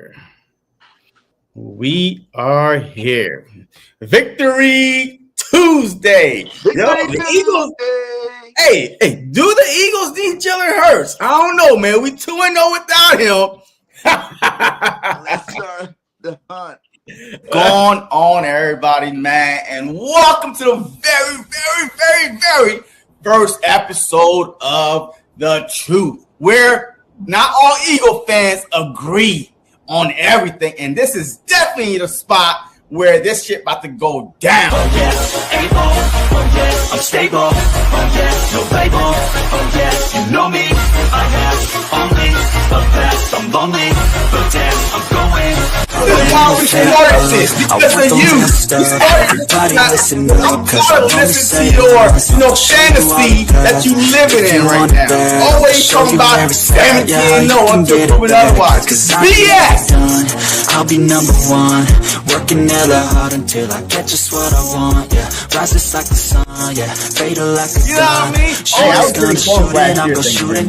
here. We are here. Victory Tuesday. The Eagles. Hey, do the Eagles need Jalen Hurts? I don't know, man. We 2-0 without him. Let's start the hunt. Going on, everybody, man, and welcome to the very first episode of The Truth, where not all Eagle fans agree on everything, and this is definitely the spot where this shit about to go down. Oh yes, able. Oh yes, I'm stable. Oh yes, no label. Oh yes, you know me. I have only the best. I'm lonely, but damn, I'm going. This is why we started this, because of you. We started this. I'm tired of listening to your fantasy that you living in right now. Always talking about 17-0 until proven otherwise. BS! I'll be number one, working hella hard until I get just what I want. Yeah, rises like the sun. Yeah, fatal like a gun. You know what I mean? Oh, I was pretty close last year.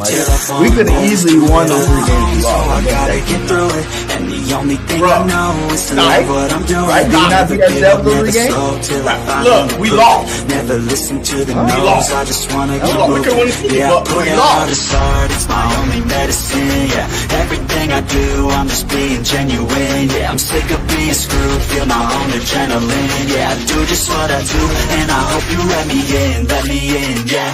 We could have easily won those 3 games. So I gotta get through it, and the only thing I know is to love what I'm doing. Right? Never give up, never slow till I find Look, we lost. Never listen to the We no's. lost. I just wanna keep We could win the moving. Super Yeah, Bowl, I but put we it lost. hard, it's hard. It's my only medicine. Yeah, everything I do, I'm just being genuine. Yeah, I'm sick of being screwed. Feel my own adrenaline. Yeah, I do just what I do, and I hope you let me in. Let me in. Yeah.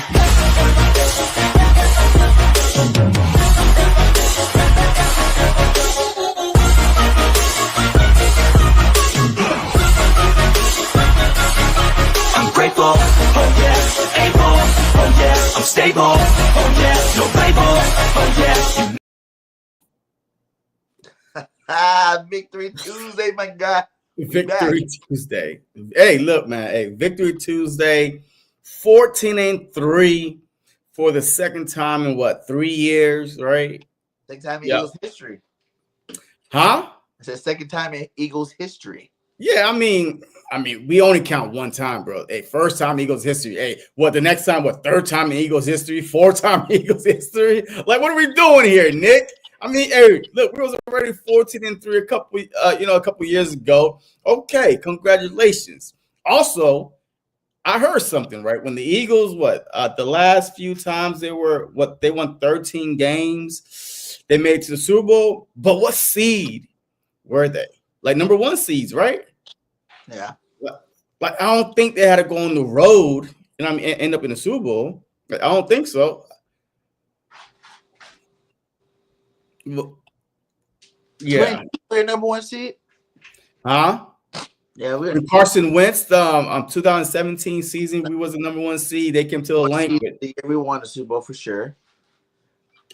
I'm grateful, oh yes, able, oh yes, I'm stable, oh yes, no label, oh yes. Victory Tuesday, my guy. Victory Tuesday. Hey, look, man. Hey, Victory Tuesday. 14-3 for the second time in what, 3 years, right? Second time in Yep. Eagles history. Huh? It's the second time in Eagles history. Yeah, I mean, we only count one time, bro. Hey, first time Eagles history. Hey, what the next time? What, third time in Eagles history? Fourth time in Eagles history? Like, what are we doing here, Nick? I mean, hey, look, we was already 14-3 a couple years ago. Okay, congratulations. Also, I heard something, right? When the Eagles, the last few times they won 13 games, they made it to the Super Bowl. But what seed were they? Like number 1 seeds, right? Yeah. Like I don't think they had to go on the road and end up in the Super Bowl. Like, I don't think so. Yeah. They're number 1 seed. Huh? Yeah, we're When Carson Wentz, 2017 season, we was the number 1 seed. They came to the lane. we won the Super Bowl for sure.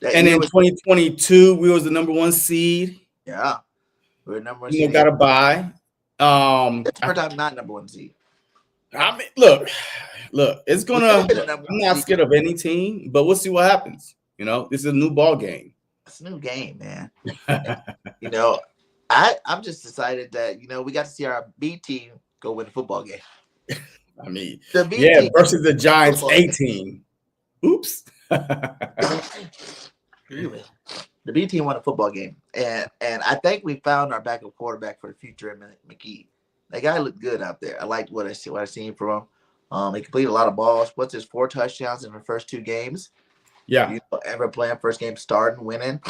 And in 2022, we was the number 1 seed. Yeah, we're number 1 You seed. got to buy. It's the first time not number 1 seed. I mean, look, it's gonna. We're the number I'm 1 not seed. scared of any team, but we'll see what happens. You know, this is a new ball game. It's a new game, man. I'm just excited that we got to see our B team go win a football game. I mean, The B yeah, team versus the Giants football A game. team. Oops. The B team won a football game, and I think we found our backup quarterback for the future in McGee. That guy looked good out there. I liked what I seen from him. He completed a lot of balls. What's his 4 touchdowns in the first 2 games? Yeah. Ever playing first game starting, winning.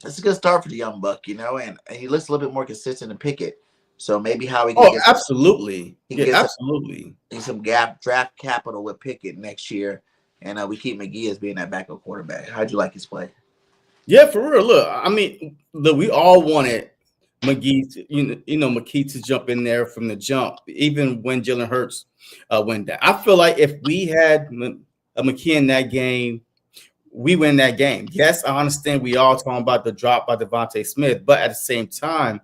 It's a good start for the young buck, and he looks a little bit more consistent than Pickett. So maybe Howie can get absolutely. absolutely. Some draft capital with Pickett next year, and we keep McGee as being that backup quarterback. How'd you like his play? Yeah, for real. Look, I mean, we all wanted McGee to jump in there from the jump, even when Jalen Hurts went down. I feel like if we had McKee in that game, we win that game. Yes, I understand we all talking about the drop by Devontae Smith, but at the same time,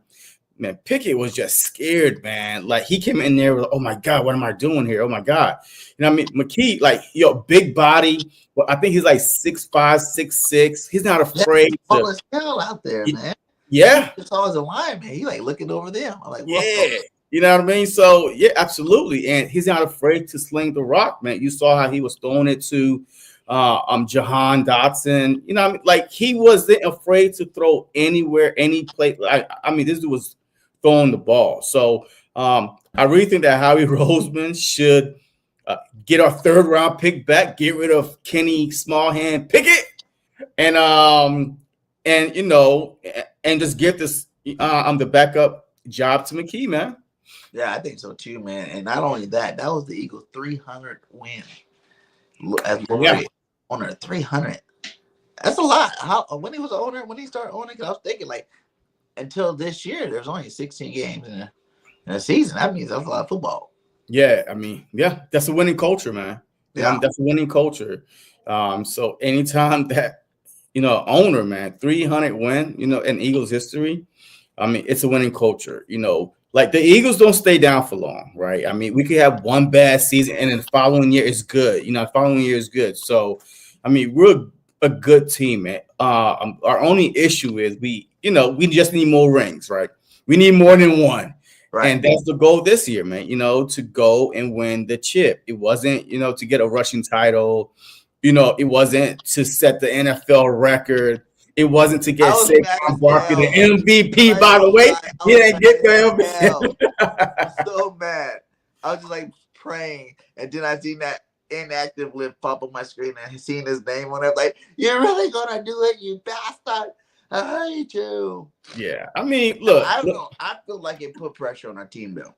man, Pickett was just scared, man. Like he came in there with, oh my God, what am I doing here? Oh my God. You know what I mean? McKee, like, big body. Well, I think he's like 6'5", 6'6". He's not afraid He's tall as hell out there, man. Yeah. He's tall as a lion, man. He like looking over them. I'm like, yeah. You know what I mean? So, yeah, absolutely. And he's not afraid to sling the rock, man. You saw how he was throwing it to Jahan Dotson. You know, what I mean, like he wasn't afraid to throw anywhere, any play. I mean, this dude was throwing the ball. So I really think that Howie Roseman should get our third round pick back, get rid of Kenny Smallhand Pickett, and you know, and just give this the backup job to McKee, man. Yeah, I think so too, man. And not only that, that was the Eagles' 300 win as Laurie owner. 300. That's a lot. How when he was an owner, when he started owning, I was thinking like until this year, there's only 16 games in a season. That means that's a lot of football. Yeah, I mean, yeah, that's a winning culture, man. Yeah, That's a winning culture. So anytime that owner, man, 300 win, in Eagles history, I mean, it's a winning culture. Like the Eagles don't stay down for long, right? I mean, we could have one bad season and then the following year is good. The following year is good. So, I mean, we're a good team, man. Our only issue is we just need more rings, right? We need more than one. Right. And that's the goal this year, man, to go and win the chip. It wasn't, to get a rushing title. It wasn't to set the NFL record. It wasn't to get Saquon Barkley the MVP, by the way. He didn't get the MVP. I'm so mad. I was just like praying. And then I seen that inactive list pop on my screen and seeing his name on it. Like, you're really going to do it, you bastard. I hate you. Yeah. I mean, look. I don't know. I feel like it put pressure on our team, though.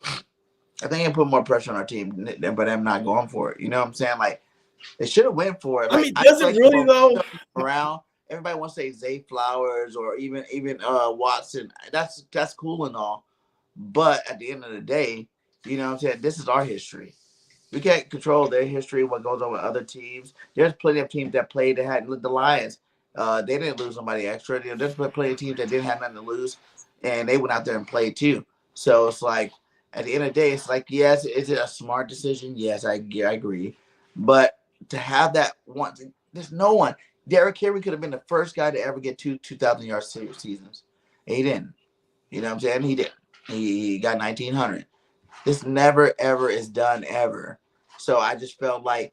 I think it put more pressure on our team, but I'm not going for it. You know what I'm saying? Like, they should have went for it. Like, I mean, does it really, though? Around. Everybody wants to say Zay Flowers or even Watson. That's cool and all. But at the end of the day, you know what I'm saying? This is our history. We can't control their history, what goes on with other teams. There's plenty of teams that played that had the Lions. They didn't lose somebody extra. There's plenty of teams that didn't have nothing to lose, and they went out there and played too. So it's like, at the end of the day, it's like, yes, is it a smart decision? Yes, I agree. But to have that one, there's no one. Derrick Henry could have been the first guy to ever get 2,000-yard seasons. And he didn't. You know what I'm saying? He didn't. He got 1,900. This never, ever is done, ever. So I just felt like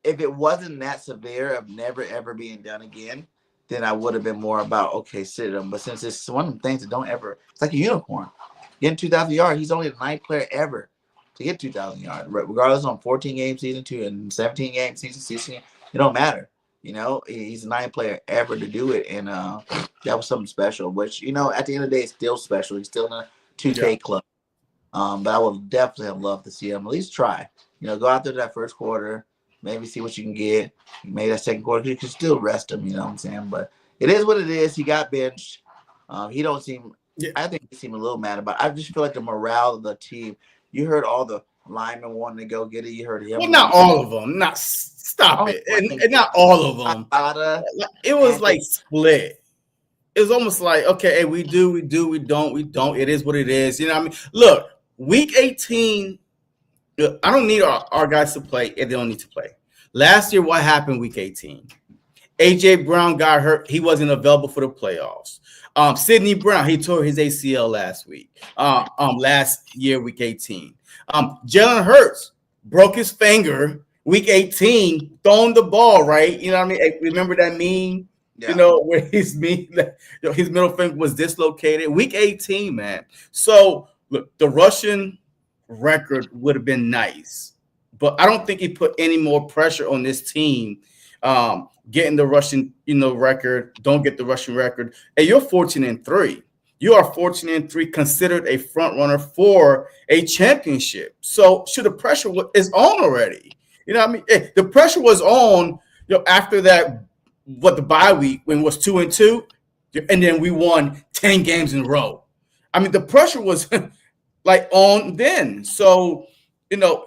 if it wasn't that severe of never, ever being done again, then I would have been more about, okay, sit him. But since it's one of the things that don't ever, it's like a unicorn. Getting 2,000 yards, he's only the 9th player ever to get 2,000 yards, regardless on 14-game season 2 and 17-game season 16. It don't matter. He's the 9th player ever to do it. And that was something special, which, at the end of the day, it's still special. He's still in a 2K club. But I would definitely have loved to see him at least try. Go out there that first quarter, maybe see what you can get. Maybe that second quarter, you can still rest him, you know what I'm saying? But it is what it is. He got benched. He don't seem I think he seemed a little mad about it. I just feel like the morale of the team. You heard all the linemen wanting to go get it. You heard him. Well, not all of them. Stop it. And not all of them. It was like split. It was almost like, okay, hey, we do, we don't. It is what it is. You know what I mean? Look, week 18, I don't need our guys to play if they don't need to play. Last year, what happened week 18? A.J. Brown got hurt. He wasn't available for the playoffs. Sidney Brown, he tore his ACL last week. Last year, week 18. Jalen Hurts broke his finger week 18, throwing the ball, right? You know what I mean? Remember that meme? Yeah. Where his middle finger was dislocated. Week 18, man. So, look, the Russian record would have been nice. But I don't think he put any more pressure on this team getting the Russian, record. Don't get the Russian record. Hey, you're 14-3. You are 14-3, considered a front runner for a championship. So, the pressure is on already. You know what I mean? Hey, the pressure was on, after that, the bye week when it was 2-2, and then we won 10 games in a row. I mean, the pressure was like on then. So,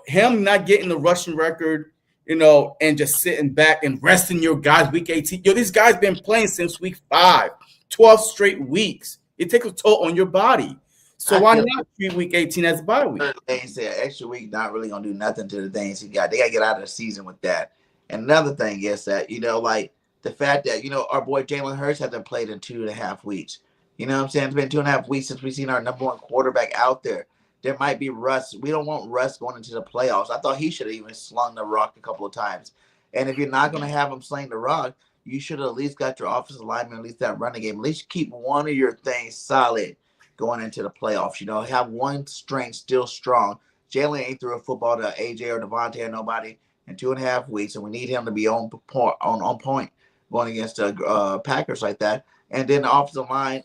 him not getting the Russian record, and just sitting back and resting your guys week 18. These guys been playing since week 5, 12 straight weeks. It takes a toll on your body. So why not treat week 18 as a bye week? They say an extra week not really gonna do nothing to the things he got. They gotta get out of the season with that. And another thing is that, like the fact that, our boy Jalen Hurts hasn't played in 2.5 weeks. You know what I'm saying? It's been 2.5 weeks since we've seen our number one quarterback out there. There might be rust. We don't want rust going into the playoffs. I thought he should have even slung the rock a couple of times. And if you're not going to have him sling the rock, you should at least got your offensive lineman, at least that running game. At least keep one of your things solid going into the playoffs. Have one strength still strong. Jalen ain't threw a football to AJ or Devontae or nobody in 2.5 weeks, and we need him to be on point going against the Packers like that. And then the offensive line,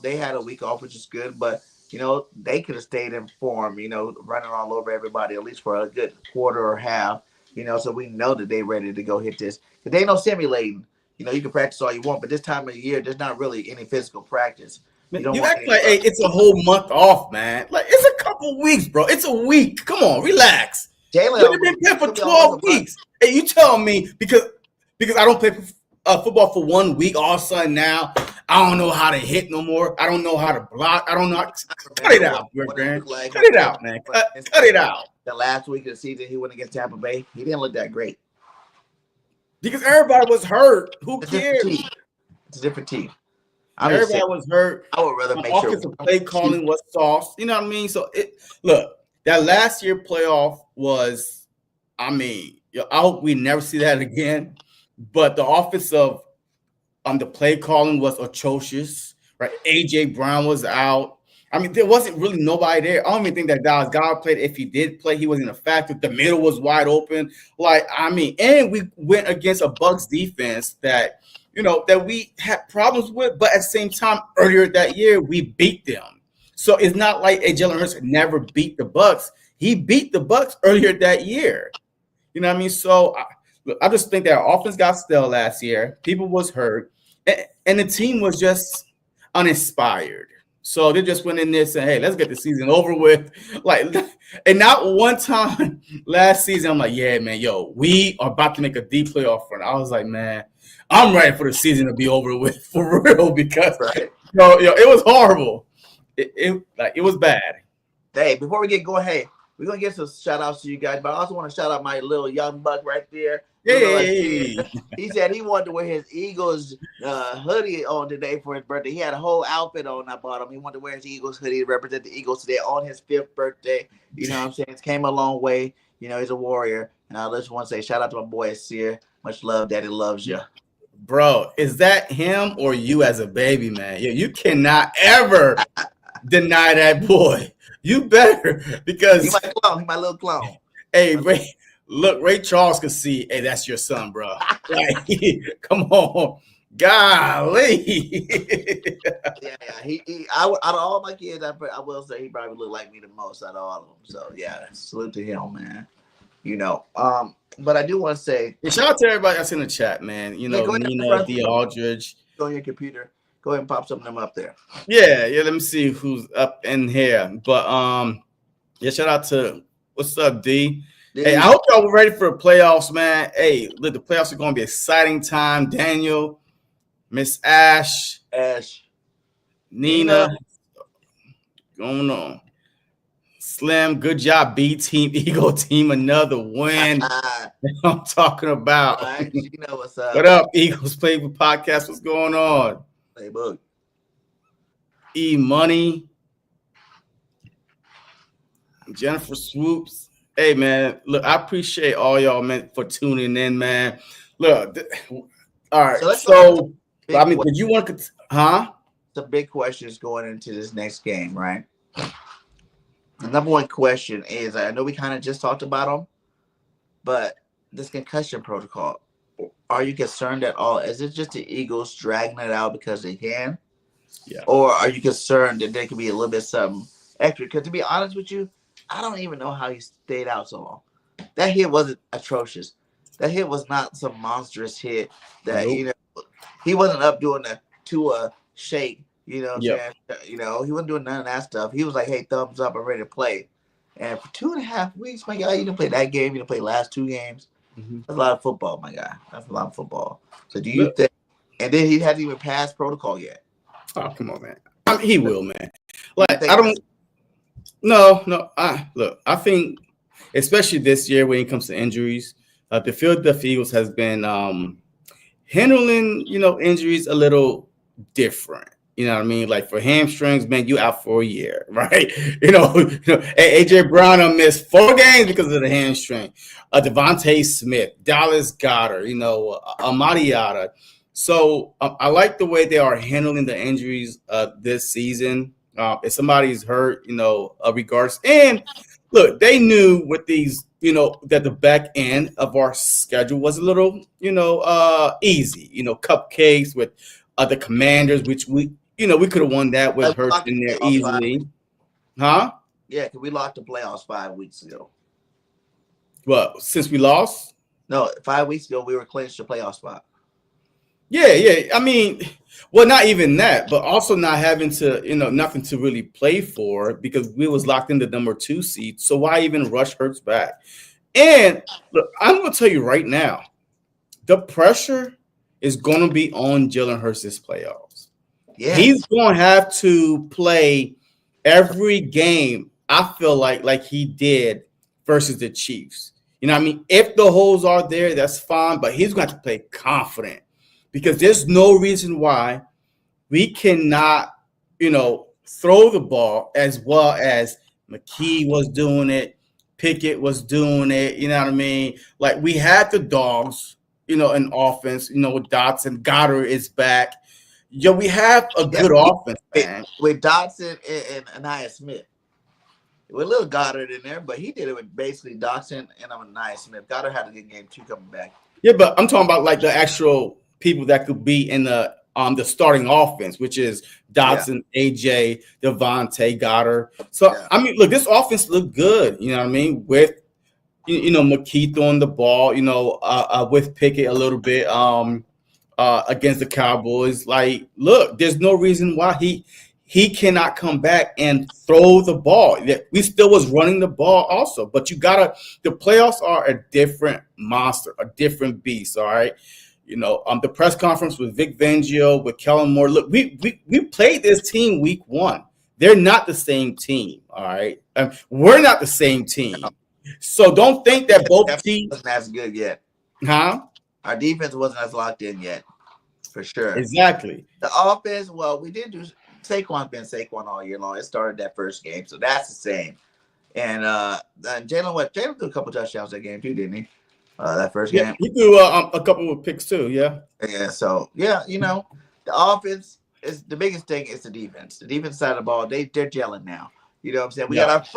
they had a week off, which is good, but they could have stayed in form, running all over everybody at least for a good quarter or half, so we know that they're ready to go hit this. Because they ain't no simulating. You can practice all you want, but this time of the year, there's not really any physical practice. You act like, hey, it's a whole month off, man. Like, it's a couple weeks, bro. It's a week. Come on, relax. Jalen We've been playing for 12 weeks. Hey, you tell me because I don't play football for 1 week, all of a sudden now I don't know how to hit no more. I don't know how to block. I don't know. Cut it out, man. Cut it out, man. Cut it out. The last week of the season, he went against Tampa Bay. He didn't look that great. Because everybody was hurt. Who cares? It's a different team. Everybody was hurt. I would rather make sure offensive play calling was soft. You know what I mean? So look, that last year playoff was, I hope we never see that again. But the offensive the play calling was atrocious. Right? AJ Brown was out. There wasn't really nobody there. I don't even think that Dallas Goedert played. If he did play, he wasn't a factor. The middle was wide open. And we went against a Bucs defense that that we had problems with, but at the same time, earlier that year, we beat them. So it's not like Jalen Hurts never beat the Bucs. He beat the Bucs earlier that year. You know what I mean? So I just think that our offense got stale last year. People was hurt, and the team was just uninspired. So they just went in there saying, hey, let's get the season over with. And not one time last season, I'm like, yeah, man, we are about to make a deep playoff run. I was like, man, I'm ready for the season to be over with for real because it was horrible. It was bad. Hey, before we get going, hey, we're gonna get some shout outs to you guys, but I also want to shout out my little young buck right there. Hey. He said he wanted to wear his Eagles hoodie on today for his birthday. He had a whole outfit on. I bought him. He wanted to wear his Eagles hoodie to represent the Eagles today on his 5th birthday. You know what I'm saying? It came a long way. He's a warrior. And I just want to say shout out to my boy Sear. Much love. Daddy loves you. Bro, is that him or you as a baby, man? You cannot ever deny that boy. You better, because he's my clone. He's my little clone. Hey, Ray Charles could see, hey, that's your son, bro. Come on. Golly. Yeah. Out of all my kids, I will say he probably looked like me the most out of all of them. So yeah, salute to him, man. But I do want to say, shout out to everybody that's in the chat, man. Nina, the Aldridge. Go on your computer. Go ahead and pop some of them up there. Yeah. Let me see who's up in here. But shout out to what's up, D. Hey, I hope y'all were ready for the playoffs, man. Hey, look, the playoffs are going to be an exciting time. Daniel, Miss Ash, Nina, going on. Slim, good job, B team, Eagle team, another win. I'm talking about. Right, what's up. What up, Eagles Playbook Podcast? What's going on? Playbook. E Money, Jennifer Swoops. Hey, man, look, I appreciate all y'all, man, for tuning in, man. Look, all right. So did you want to, The big question is going into this next game, right? The number one question is, I know we kind of just talked about them, but this concussion protocol, are you concerned at all? Is it just the Eagles dragging it out because they can? Yeah. Or are you concerned that there could be a little bit something extra? Because to be honest with you, I don't even know how he stayed out so long. That hit wasn't atrocious. That hit was not some monstrous hit that, he wasn't up doing the Tua shake. You know what I'm saying? He wasn't doing none of that stuff. He was like, hey, thumbs up, I'm ready to play. And for 2.5 weeks, my guy, you didn't play that game. You didn't play the last 2 games. Mm-hmm. That's a lot of football, my guy. That's a lot of football. So do you think? And then he hasn't even passed protocol yet. Oh, come on, man. He will, man. Like, I don't. No. I think, especially this year when it comes to injuries, the Philadelphia Eagles has been handling, injuries a little different. You know what I mean? Like for hamstrings, man, you out for a year, right? AJ Brown missed 4 games because of the hamstring. Devontae Smith, Dallas Goedert, Amadiata. So I like the way they are handling the injuries this season. If somebody's hurt, regards. And look, they knew with these, that the back end of our schedule was a little, easy. Cupcakes with the Commanders, which we could have won that with Hurts in there easily. Huh? Yeah, because we locked the playoffs 5 weeks ago. Well, since we lost? No, 5 weeks ago we were clinched the playoff spot. Yeah. I mean, well, not even that, but also not having to, nothing to really play for because we was locked in the number 2 seed. So why even rush Hurts back? And look, I'm going to tell you right now, the pressure is going to be on Jalen Hurts this playoffs. Yeah. He's going to have to play every game, I feel like he did versus the Chiefs. You know what I mean? If the holes are there, that's fine, but he's going to have to play confident. Because there's no reason why we cannot, throw the ball as well as McKee was doing it, Pickett was doing it. You know what I mean? Like we had the dogs, in offense. With Dotson, Goddard is back. We have a good offense, man. With Dotson and Anaya Smith. With a little Goddard in there, but he did it with basically Dotson and Anaya Smith. Goddard had a good game too coming back. Yeah, but I'm talking about like the actual people that could be in the starting offense, which is Dotson, AJ, Devontae, Goddard. So I mean, look, this offense looked good. You know what I mean? With McKee throwing the ball, with Pickett a little bit against the Cowboys. Like, look, there's no reason why he cannot come back and throw the ball. We still was running the ball also, but the playoffs are a different monster, a different beast. All right. The press conference with Vic Fangio, with Kellen Moore. Look, we played this team week 1. They're not the same team. All right. We're not the same team. So don't think that both teams wasn't as good yet. Huh? Our defense wasn't as locked in yet, for sure. Exactly. The offense, well, we did do Saquon's been Saquon all year long. It started that first game, so that's the same. And Jalen threw a couple touchdowns that game too, didn't he? That first game. He threw a couple of picks too. Yeah. Yeah. So the offense is the biggest thing. Is the defense. The defense side of the ball, they're gelling now. You know what I'm saying? We got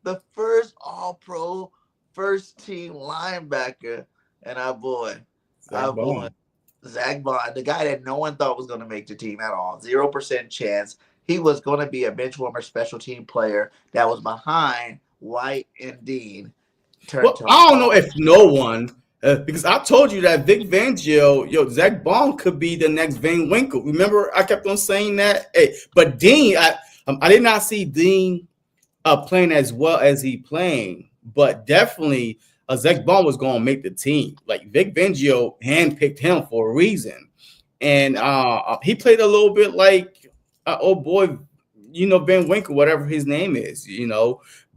the first All-Pro, first team linebacker, and our boy Zach Bond, the guy that no one thought was going to make the team at all. 0% chance. He was going to be a bench warmer special team player that was behind White and Dean. Well, I don't know if no one, because I told you that Vic Fangio, Zach Bond could be the next Van Winkle. Remember, I kept on saying that. Hey, but Dean, I did not see Dean playing as well as he playing, but definitely Zach Bond was going to make the team. Like Vic Fangio handpicked him for a reason, and he played a little bit like Van Winkle, whatever his name is,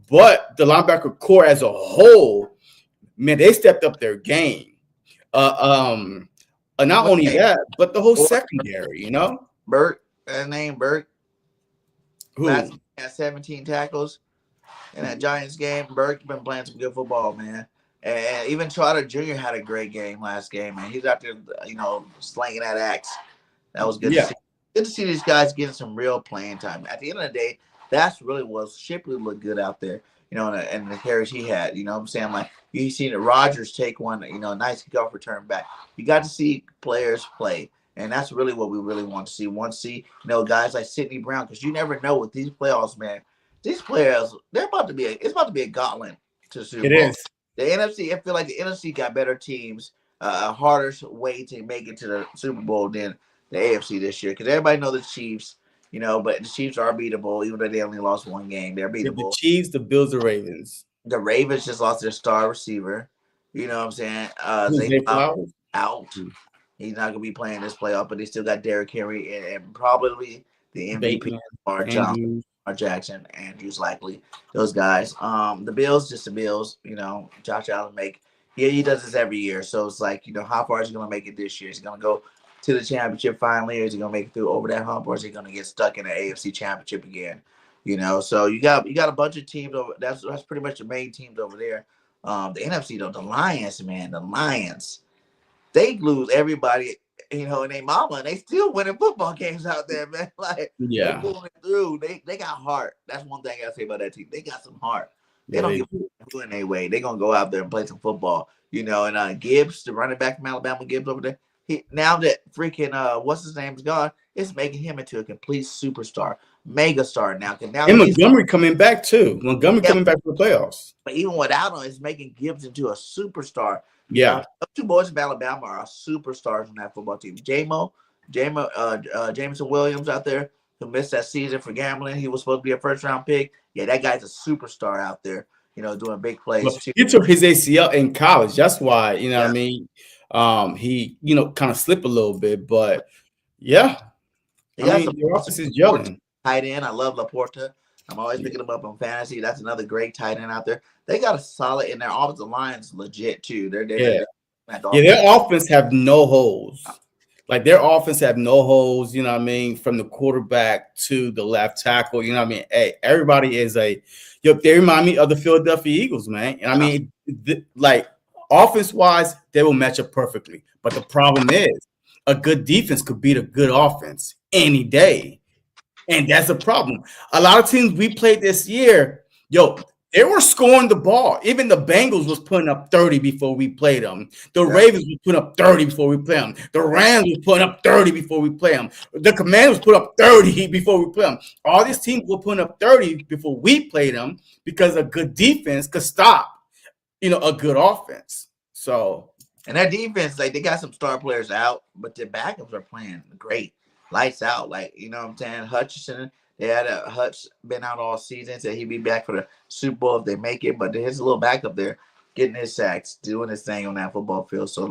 But the linebacker core as a whole, man, they stepped up their game. Not only that, but the whole secondary, Burt, that name Burt. Who? Last had 17 tackles in that Giants game. Burke's been playing some good football, man. And even Trotter Jr. had a great game last game, man. He's out there, slinging that axe. That was good to see. Good to see these guys getting some real playing time. At the end of the day, that's really what Shipley looked good out there, and the carries he had. You know what I'm saying? Like, you seen the Rodgers take one, nice kickoff return back. You got to see players play. And that's really what we really want to see. Guys like Sidney Brown, because you never know with these playoffs, man. These players, it's about to be a gauntlet to the Super Bowl. It is. The NFC, I feel like the NFC got better teams, a harder way to make it to the Super Bowl than the AFC this year. Because everybody knows the Chiefs, but the Chiefs are beatable, even though they only lost one game. They're beatable. The Chiefs, the Bills, the Ravens. The Ravens just lost their star receiver. You know what I'm saying? They out. He's not going to be playing this playoff, but they still got Derrick Henry and probably the MVP, Lamar Jackson, Andrews likely. Those guys. The Bills, just the Bills. Josh Allen he does this every year. So it's like, how far is he going to make it this year? Is he going to go to the championship finally, or is he gonna make it through over that hump, or is he gonna get stuck in the AFC championship again? So you got a bunch of teams over. That's pretty much the main teams over there. The NFC though, the Lions, man, the Lions, they lose everybody, and they mama, and they still winning football games out there, man. Like they Yeah. pulling it through. They got heart. That's one thing I gotta say about that team. They got some heart. They Yeah, don't give who in their way. They're gonna go out there and play some football. And Gibbs, the running back from Alabama, Gibbs over there. Now that freaking what's his name's gone, it's making him into a complete superstar, mega star now. And Montgomery coming back too. Coming back for the playoffs. But even without him, it's making Gibbs into a superstar. Yeah. Those two boys from Alabama are superstars on that football team. Jameson Williams out there who missed that season for gambling. He was supposed to be a first-round pick. Yeah, that guy's a superstar out there, doing big plays too. He took his ACL in college. That's why, what I mean? He, kind of slipped a little bit, but yeah. The offense is gelling. Tight end. I love Laporta. I'm always picking him up on fantasy. That's another great tight end out there. They got a solid, and their offensive line's legit too. Their offense have no holes. Like their offense have no holes, from the quarterback to the left tackle, Hey, everybody is they remind me of the Philadelphia Eagles, man. And offense wise, they will match up perfectly. But the problem is a good defense could beat a good offense any day. And that's a problem. A lot of teams we played this year, they were scoring the ball. Even the Bengals was putting up 30 before we played them. The Ravens was putting up 30 before we played them. The Rams was putting up 30 before we played them. The Commanders put up 30 before we played them. All these teams were putting up 30 before we played them because a good defense could stop, a good offense. So, and that defense, they got some star players out, but their backups are playing great. Lights out. Hutchinson. They had Hutch been out all season, said he'd be back for the Super Bowl if they make it. But his little backup there, getting his sacks, doing his thing on that football field. So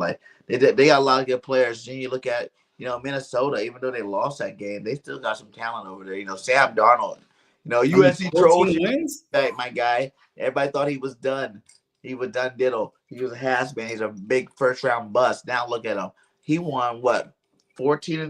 they got a lot of good players. Then you look at Minnesota, even though they lost that game, they still got some talent over there. Sam Darnold, USC Trojans, my guy. Everybody thought he was done. He was done diddle. He was a has-been. He's a big first-round bust. Now look at him. He won what? 14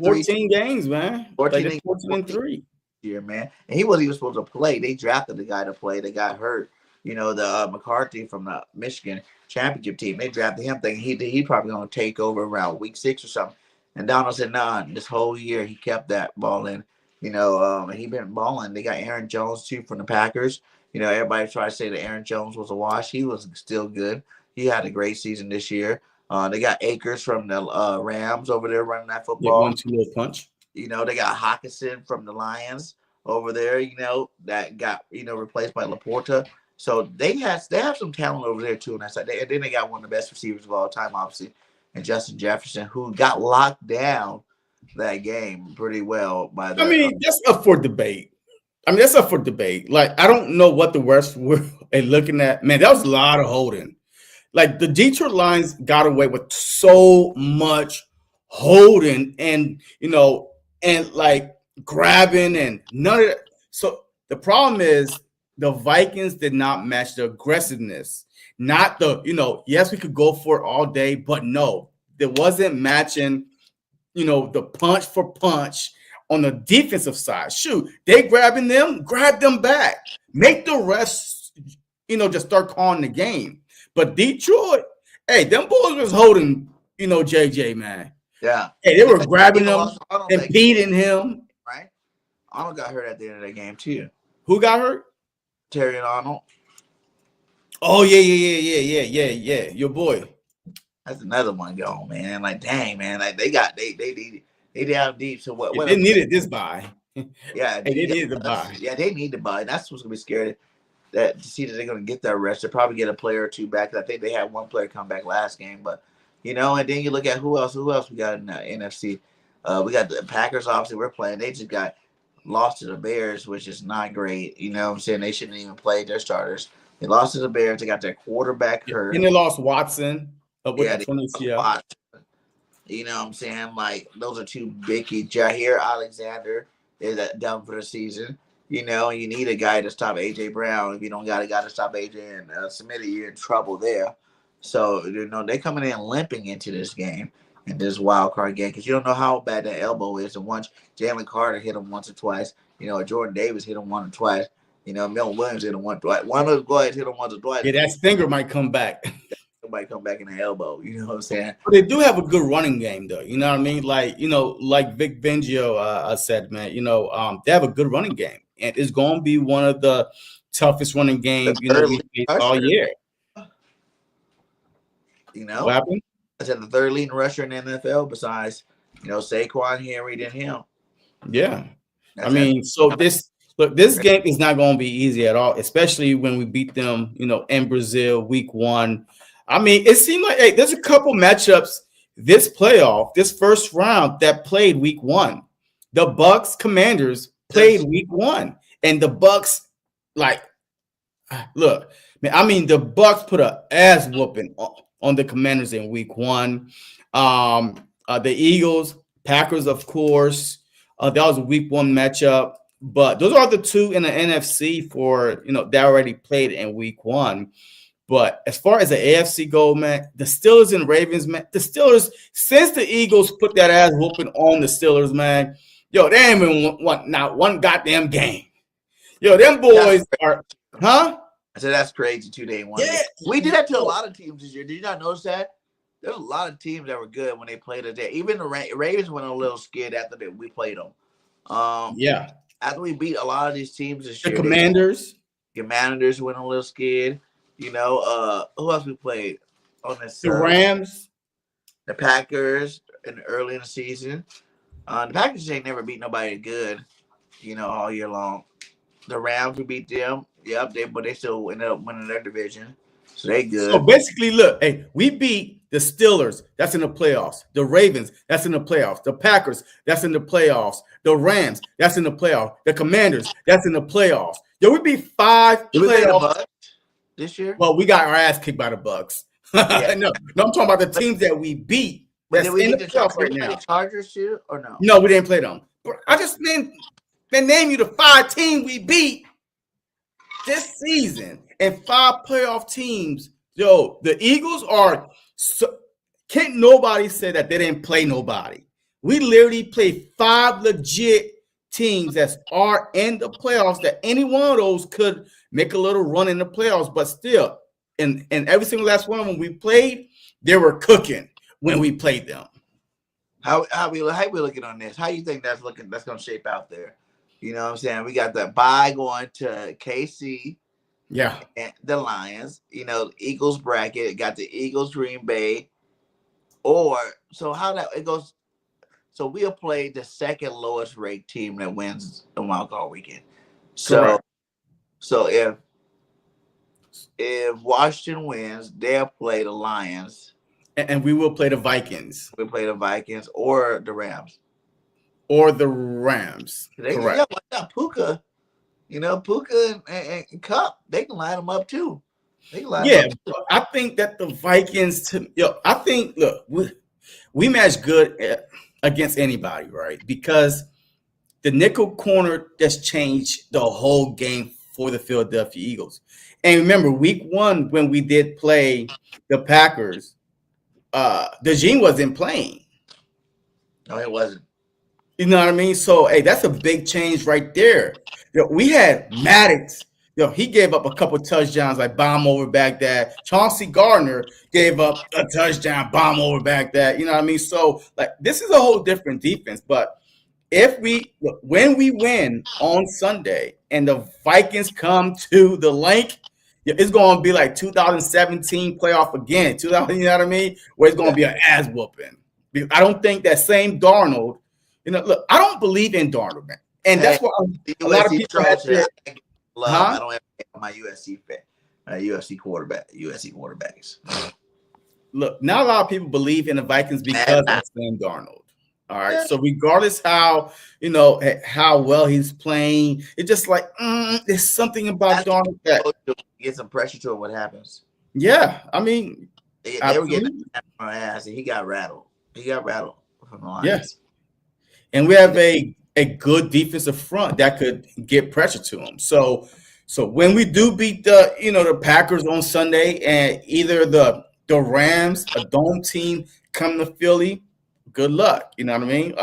games, man. 14-3. Year, man. And he wasn't even supposed to play. They drafted the guy to play. They got hurt. The McCarthy from the Michigan championship team. They drafted him thinking he probably going to take over around week 6 or something. And Donald said, nah, this whole year he kept that ball in. And he been balling. They got Aaron Jones too from the Packers. Everybody tried to say that Aaron Jones was a wash. He was still good. He had a great season this year. They got Akers from the Rams over there running that football. 1-2 little punch. They got Hawkinson from the Lions over there, that got, replaced by Laporta. So they have some talent over there too on that side. And then they got one of the best receivers of all time, obviously, and Justin Jefferson, who got locked down that game pretty well by the that's up for debate. That's up for debate. I don't know what the rest were looking at. Man, that was a lot of holding. The Detroit Lions got away with so much holding and grabbing and none of that. So the problem is the Vikings did not match the aggressiveness. Not yes, we could go for it all day, but no, there wasn't matching, the punch for punch on the defensive side. Shoot, they grab them back. Make the rest, just start calling the game. But Detroit, hey, them boys was holding, JJ, man. Yeah. Hey, they were grabbing him and beating him. Right. Arnold got hurt at the end of that game too. Who got hurt? Terry and Arnold. Oh yeah. Your boy. That's another one gone, man. Dang, man. They down deep. So what they needed this buy. Yeah, they needed the buy. Yeah, they need to buy. That's what's gonna be scary. That to see that they're gonna get that rest. They'll probably get a player or two back. I think they had one player come back last game, but and then you look at who else we got in the NFC. We got the Packers, obviously we're playing. They just got lost to the Bears, which is not great. What I'm saying? They shouldn't even play their starters. They lost to the Bears. They got their quarterback hurt. And they lost Watson. What I'm saying? Those are two biggies. Jair Alexander is done for the season. You need a guy to stop A.J. Brown. If you don't got a guy to stop A.J. and Smitty, you're in trouble there. So, they're coming in limping into this game. in this wild card game because you don't know how bad that elbow is. And once Jalen Carter hit him once or twice, Jordan Davis hit him once or twice, Milton Williams hit him once or twice. One of those guys hit him once or twice. Yeah, that stinger might come back. Somebody come back in the elbow. You know what I'm saying? But they do have a good running game, though. You know what I mean? Like Vic Fangio said, man. They have a good running game, and it's going to be one of the toughest running games we face all year. What happened? I said the third leading rusher in the NFL besides Saquon, Henry, and him. Yeah, this game is not going to be easy at all, especially when we beat them, in Brazil week 1. I mean, it seemed like there's a couple matchups this first round that played week 1. The Bucks Commanders played week 1, and the Bucks, the Bucks put an ass whooping on the Commanders in week 1. The Eagles, Packers, of course, that was a week 1 matchup. But those are the two in the NFC for they already played in week 1. But as far as the AFC go, man, the Steelers and Ravens, man, the Steelers, since the Eagles put that ass whooping on the Steelers, man, they ain't even won not one goddamn game. Them boys are, huh? I said that's crazy. 2 day 1. Yeah, we did that to a lot of teams this year. Did you not notice that? There's a lot of teams that were good when they played us there. Even the Ravens went a little scared after we played them. After we beat a lot of these teams this year, the Commanders went a little scared. Who else we played on this? The Rams, the Packers, early in the season. The Packers ain't never beat nobody good, all year long. The Rams, we beat them. Yep, but they still ended up winning their division, so they good. So basically, look, we beat the Steelers. That's in the playoffs. The Ravens. That's in the playoffs. The Packers. That's in the playoffs. The Rams. That's in the playoffs. The Commanders. That's in the playoffs. We beat 5 playoffs. This year? Well, we got our ass kicked by the Bucks. Yeah. no, I'm talking about the teams that we beat. That's we in the playoffs right now. The Chargers too, or no? No, we didn't play them. But I just name you the 5 teams we beat this season and 5 playoff teams. The Eagles are. Can't nobody say that they didn't play nobody. We literally played 5 legit teams that are in the playoffs that any one of those could make a little run in the playoffs, but still, and every single last one of them we played, they were cooking when we played them. How we looking on this? How you think that's going to shape out there? You know what I'm saying? We got the bye going to KC. Yeah. And the Lions, the Eagles bracket, got the Eagles, Green Bay. So how that it goes. So we'll play the second lowest ranked team that wins the wild card weekend. Correct. So if Washington wins, they'll play the Lions. And we will play the Vikings. We'll play the Vikings or the Rams. Correct. Yeah, Puka. Puka and Cup, they can line them up too. I think that the Vikings, we match good against anybody, right? Because the nickel corner just changed the whole game for the Philadelphia Eagles. And remember, week 1, when we did play the Packers, the Gene wasn't playing. No, it wasn't. You know what I mean? So, that's a big change right there. We had Maddox. He gave up a couple touchdowns, like bomb over Baghdad. Chauncey Gardner gave up a touchdown, bomb over Baghdad. You know what I mean? So, this is a whole different defense. But when we win on Sunday and the Vikings come to the link, it's going to be like 2017 playoff again. 2000, you know what I mean? Where it's going to be an ass whooping. I don't think that same Darnold. Look, I don't believe in Darnold, man, and that's why a lot of people have said. I don't have my USC quarterbacks. Look, not a lot of people believe in the Vikings because of Sam Darnold. All right. Yeah. So regardless how well he's playing, it's just like there's something about Darnold that get some pressure to it. What happens? Yeah, I mean, they were getting on my ass, and he got rattled. From the Lions. Yes. And we have a good defensive front that could get pressure to him. So when we do beat the Packers on Sunday, and either the Rams, a dome team, come to Philly, good luck. You know what I mean?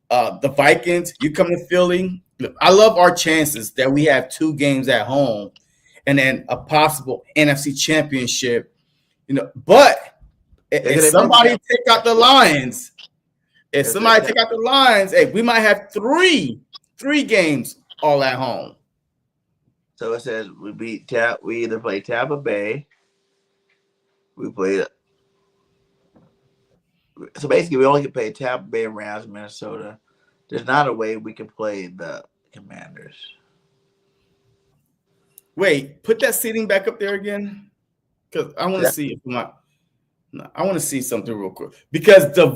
The Vikings, you come to Philly. Look, I love our chances that we have 2 games at home and then a possible NFC championship. You know, but if somebody take out the Lions, hey, we might have three games all at home. So it says we either play Tampa Bay, we play. So basically, we only can play Tampa Bay, Rams, Minnesota. There's not a way we can play the Commanders. Wait, put that seating back up there again, because I want to see if I want to see something real quick, because the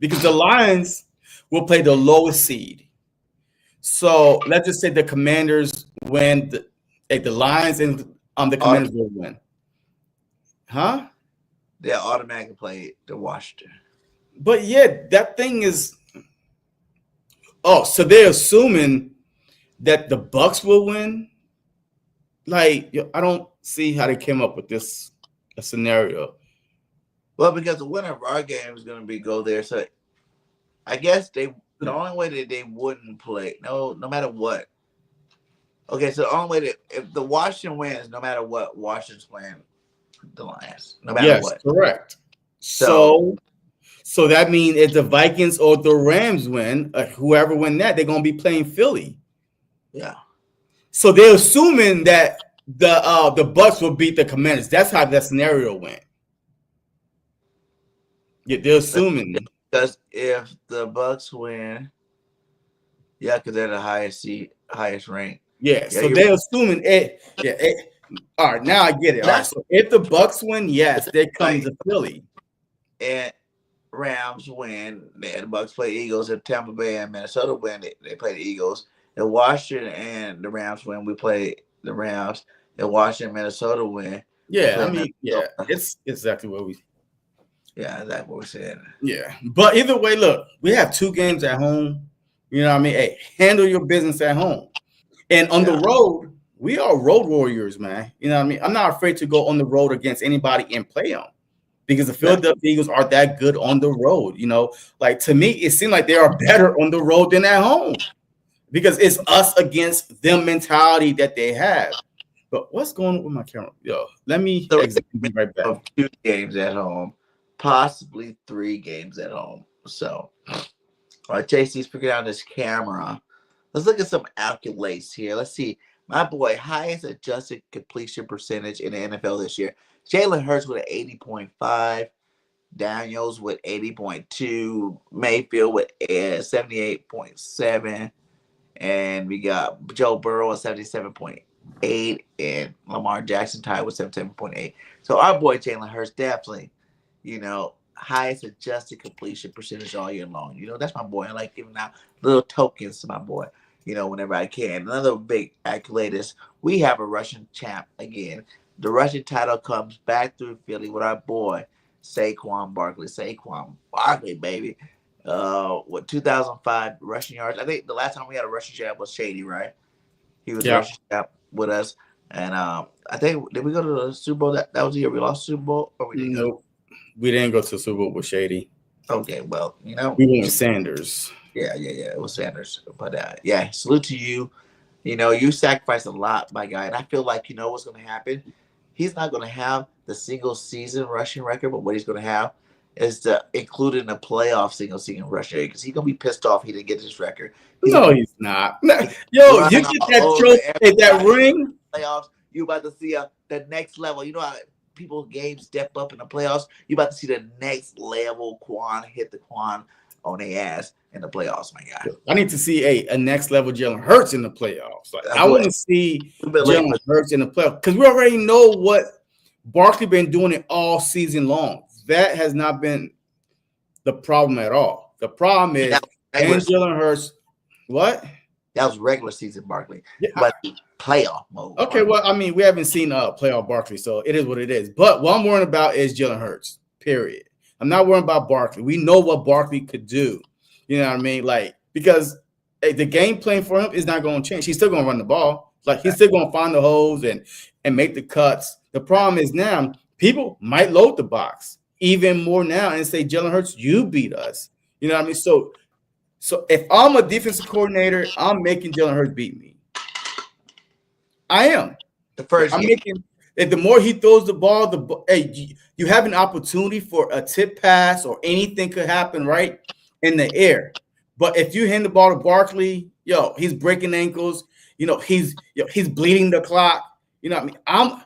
because the Lions will play the lowest seed. So let's just say the Commanders win, the Lions and the Commanders will win. Huh? They automatically play the Washington. But yeah, that thing is. Oh, so they're assuming that the Bucks will win. Like, I don't see how they came up with this scenario. Well, because the winner of our game is going to go there. So I guess the only way that they wouldn't play, no matter what. Okay, so the only way if the Washington wins, no matter what, Washington's playing the Lions, no matter what. Yes, correct. So that means if the Vikings or the Rams win, whoever win that, they're going to be playing Philly. Yeah. So they're assuming that the Bucks will beat the Commanders. That's how that scenario went. Yeah, they're assuming. Because if the Bucks win, because they're the highest rank. Yeah, so they're assuming it. Yeah. All right, now I get it. All right, so if the Bucks win, yes, they come to Philly. And Rams win, the Bucks play Eagles. If Tampa Bay and Minnesota win, they play the Eagles. If Washington and the Rams win, we play the Rams. If Washington and Minnesota win, it's exactly what we. Yeah, that's what we said. Yeah, but either way, look, we have 2 games at home. You know what I mean? Hey, handle your business at home, and on the road, we are road warriors, man. You know what I mean? I'm not afraid to go on the road against anybody and play them, because the Philadelphia Eagles are that good on the road. You know, like, to me, it seems like they are better on the road than at home, because it's us against them mentality that they have. But what's going on with my camera? Yo, let me be right back. Of 2 games at home, possibly 3 games at home. So, all right, JC's figured out his camera. Let's look at some accolades here. Let's see. My boy, highest adjusted completion percentage in the NFL this year. Jalen Hurts with an 80.5. Daniels with 80.2. Mayfield with 78.7. And we got Joe Burrow at 77.8. And Lamar Jackson tied with 77.8. So our boy Jalen Hurts definitely, highest adjusted completion percentage all year long. That's my boy. I like giving out little tokens to my boy, whenever I can. Another big accolade is we have a Russian champ again. The Russian title comes back through Philly with our boy Saquon Barkley. Saquon Barkley, baby. With 2005 rushing yards. I think the last time we had a Russian champ was Shady, right? He was Russian champ with us. And I think, did we go to the Super Bowl? That was the year we lost the Super Bowl? Or we didn't go? We didn't go to the Super Bowl with Shady. Okay, well, we went with Sanders. Yeah, it was Sanders. But salute to you. You sacrificed a lot, my guy. And I feel like what's going to happen. He's not going to have the single season rushing record, but what he's going to have is to include in the playoff single season rushing record, because he's going to be pissed off he didn't get his record. He's not. Yo, you get that trophy, that ring. Playoffs, you about to see the next level. You know how people's games step up in the playoffs? You about to see the next level hit the Quan on their ass in the playoffs, my guy. I need to see a next level Jalen Hurts in the playoffs. Like, I want to see Jalen Hurts in the playoffs, because we already know what Barkley been doing it all season long. That has not been the problem at all. The problem is Jalen Hurts. What? That was regular season Barkley, but playoff mode. Okay, well, I mean, we haven't seen playoff Barkley, so it is what it is. But what I'm worried about is Jalen Hurts. Period. I'm not worried about Barkley. We know what Barkley could do. You know what I mean? Like, because the game plan for him is not going to change. He's still going to run the ball. Like, he's still going to find the holes and make the cuts. The problem is now people might load the box. even more now and say, Jalen Hurts, you beat us. You know what I mean? So if I'm a defensive coordinator, I'm making Jalen Hurts beat me. I am. The first I'm game. making. And the more he throws the ball, hey, you have an opportunity for a tip pass or anything could happen right in the air. But if you hand the ball to Barkley, he's breaking ankles. He's bleeding the clock. You know what I mean?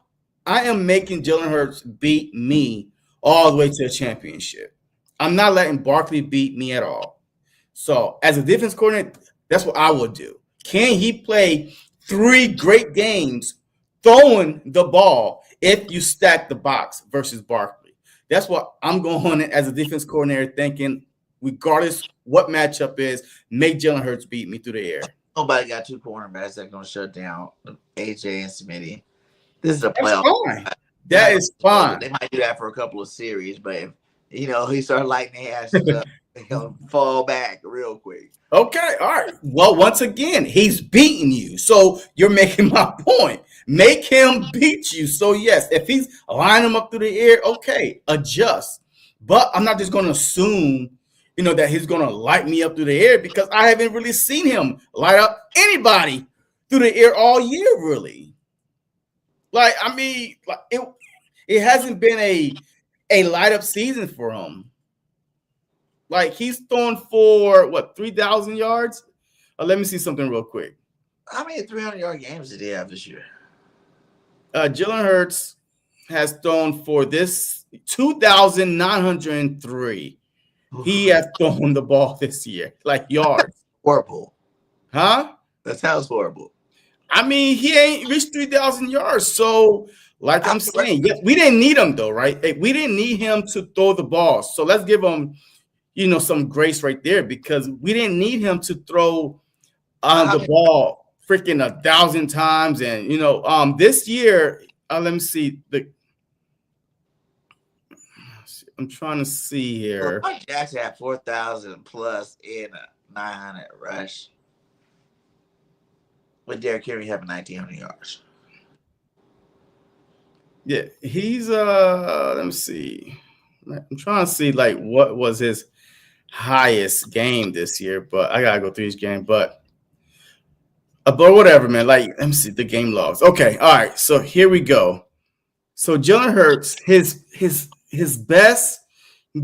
I am making Jalen Hurts beat me all the way to a championship. I'm not letting Barkley beat me at all. So as a defense coordinator, that's what I would do. Can he play 3 great games throwing the ball if you stack the box versus Barkley? That's what I'm going on as a defense coordinator thinking, regardless what matchup is, make Jalen Hurts beat me through the air. Nobody got 2 cornerbacks that are going to shut down AJ and Smitty. This is a That's playoff. fine. That is fine. They might do that for a couple of series, but if, he started lighting their asses up, he'll fall back real quick. Okay, all right. Well, once again, he's beating you. So you're making my point. Make him beat you. So yes, if he's lining him up through the air, okay, adjust. But I'm not just going to assume, that he's going to light me up through the air because I haven't really seen him light up anybody through the air all year, really. Like, I mean, it hasn't been a light up season for him. Like, he's throwing for, 3,000 yards? Let me see something real quick. How many 300-yard games did he have this year? Jalen Hurts has thrown for this 2,903. He has thrown the ball this year, like yards. Horrible. Huh? That sounds horrible. I mean, he ain't reached 3,000 yards. So, like I'm saying, yes, we didn't need him, though, right? We didn't need him to throw the ball. So let's give him some grace right there because we didn't need him to throw the ball freaking 1,000 times. And, this year, let me see. I'm trying to see here. Well, Mike Jackson had 4,000 plus in a 900 rush. With Derrick Henry having 1,900 yards. Yeah, he's let me see. I'm trying to see what was his highest game this year, but I gotta go through his game. But whatever, man. Let me see the game logs. Okay, all right. So here we go. So Jalen Hurts, his best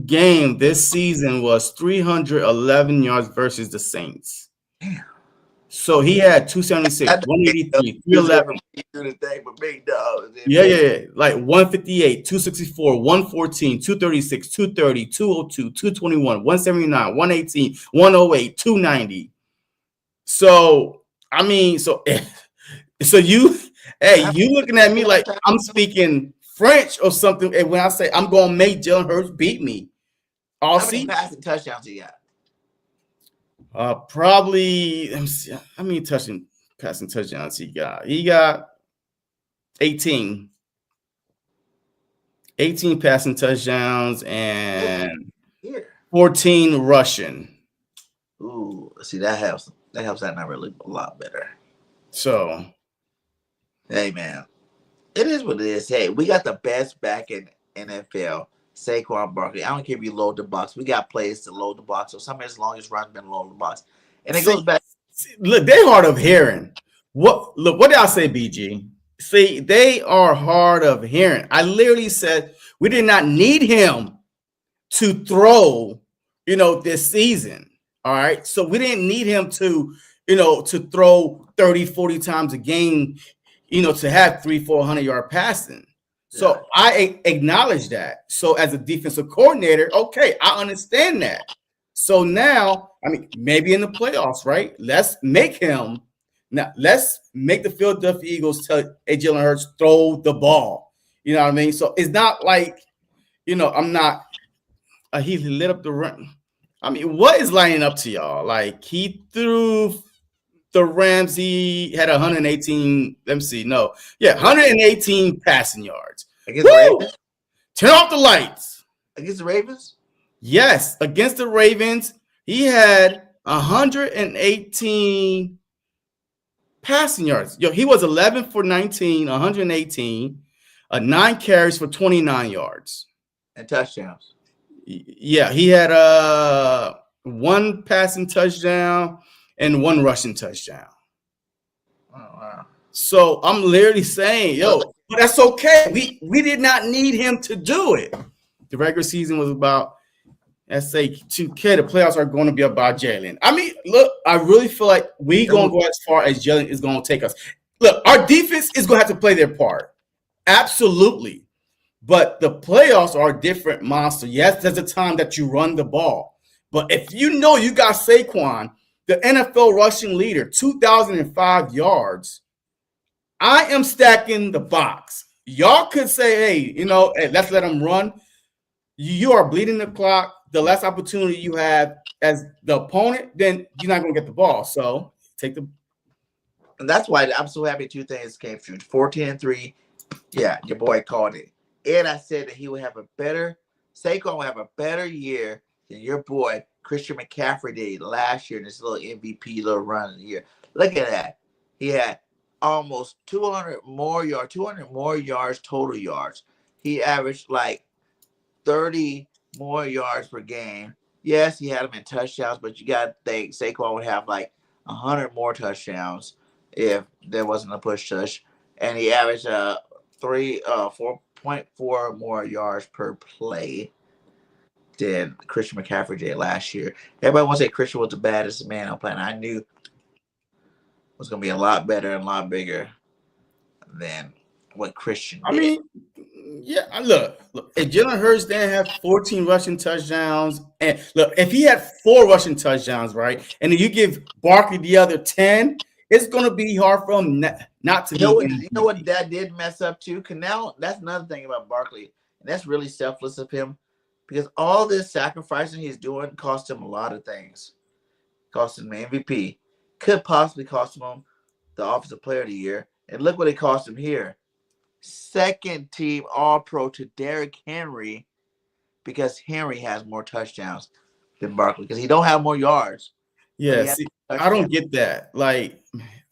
game this season was 311 yards versus the Saints. Damn. So he had 276, 183, 311. Yeah. Like 158, 264, 114, 236, 230, 202, 221, 179, 118, 108, 290. So, I mean, so you looking at me like I'm speaking French or something. And when I say I'm going to make Jalen Hurts beat me. How many passing touchdowns he got? Probably, let me see, how many passing touchdowns he got? He got 18. 18 passing touchdowns and 14 rushing. Ooh, see, that helps. That helps that number look a lot better. So, hey, man, it is what it is. Hey, we got the best back in NFL. Saquon Barkley. I don't care if you load the box. We got plays to load the box. So some of his longest runs been load the box. And it goes back. Look, they hard of hearing. What did I say, BG? See, they are hard of hearing. I literally said we did not need him to throw, this season. All right. So we didn't need him to throw 30, 40 times a game, to have 300-400 yard passing. So I acknowledge that. So as a defensive coordinator, okay, I understand that. So now, I mean, maybe in the playoffs, right? Let's make the Philadelphia Eagles tell Jalen Hurts throw the ball. You know what I mean? So it's not like, I'm not. He lit up the run. I mean, what is lining up to y'all? Like he threw the Rams, he had 118. Let me see. 118 passing yards. Against the Ravens? Turn off the lights. Against the Ravens? Yes, against the Ravens, he had 118 passing yards. He was 11 for 19, 118, 9 carries for 29 yards. and touchdowns. Yeah, he had one passing touchdown and one rushing touchdown. Oh, wow. So I'm literally saying, yo, but that's okay. We did not need him to do it. The regular season was about, let's say, 2K. The playoffs are going to be about Jalen. I mean, look, I really feel like we going to go as far as Jalen is going to take us. Look, our defense is going to have to play their part. Absolutely. But the playoffs are a different monster. Yes, there's a time that you run the ball. But if you know you got Saquon, the NFL rushing leader, 2,005 yards, I am stacking the box. Y'all could say, hey, hey, let's let him run. You are bleeding the clock. The less opportunity you have as the opponent, then you're not going to get the ball. So take the. And that's why I'm so happy 2 things came true. 14-3. Yeah, your boy called it. And I said that he would have Saquon would have a better year than your boy Christian McCaffrey did last year in this little MVP little run of the year. Look at that. He had almost 200 more yards total yards. He averaged like 30 more yards per game. Yes, he had him in touchdowns, but you got to think Saquon would have like 100 more touchdowns if there wasn't a push tush. And he averaged 4.4 more yards per play than Christian McCaffrey did last year. Everybody wants to say Christian was the baddest man on the planet. I knew it was going to be a lot better and a lot bigger than what Christian did. I mean, yeah, look, if Jalen Hurts didn't have 14 rushing touchdowns, and look, if he had 4 rushing touchdowns, right, and then you give Barkley the other 10, it's going to be hard for him not to be. You know what that did mess up too? Now, that's another thing about Barkley, and that's really selfless of him, because all this sacrificing he's doing cost him a lot of things. Cost him the MVP. Could possibly cost him the Offensive Player of the Year. And look what it cost him here. Second team All-Pro to Derrick Henry, because Henry has more touchdowns than Barkley, because he don't have more yards. Yeah, see, I don't get that. Like,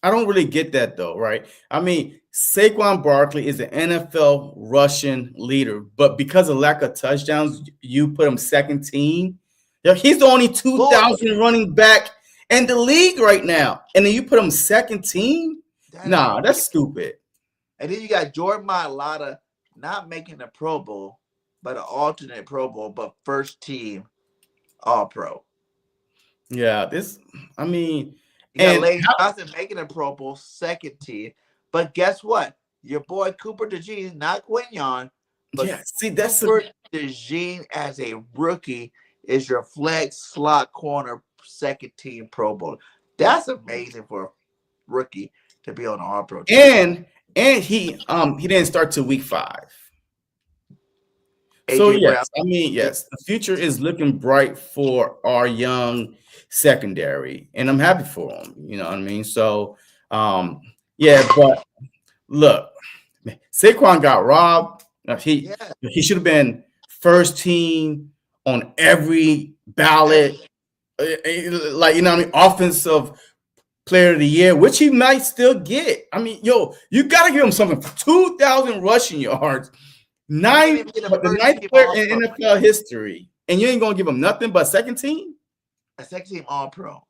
I don't really get that though, right? I mean, Saquon Barkley is an NFL rushing leader, but because of lack of touchdowns, you put him second team. Yeah, he's the only 2,000 running back in the league right now, and then you put him second team. Nah, that's stupid. And then you got Jordan Mailata not making a Pro Bowl, but an alternate Pro Bowl, but first team All-Pro. Yeah, I mean, you got Lane Johnson making a Pro Bowl, second team. But guess what? Your boy Cooper DeJean, not Quignon, but yeah, see, that's Cooper DeJean as a rookie is your flex slot corner second team Pro Bowl. That's amazing for a rookie to be on the All-Pro team. And he didn't start till week 5. So yes, I mean, yes, the future is looking bright for our young secondary, and I'm happy for them. You know what I mean? So yeah, but look, Saquon got robbed. He should have been first team on every ballot, like, you know what I mean, offensive player of the year, which he might still get. I mean, yo, you gotta give him something. 2,000 rushing yards, the 9th player in NFL history, and you ain't gonna give him nothing but second team. A second team All-Pro.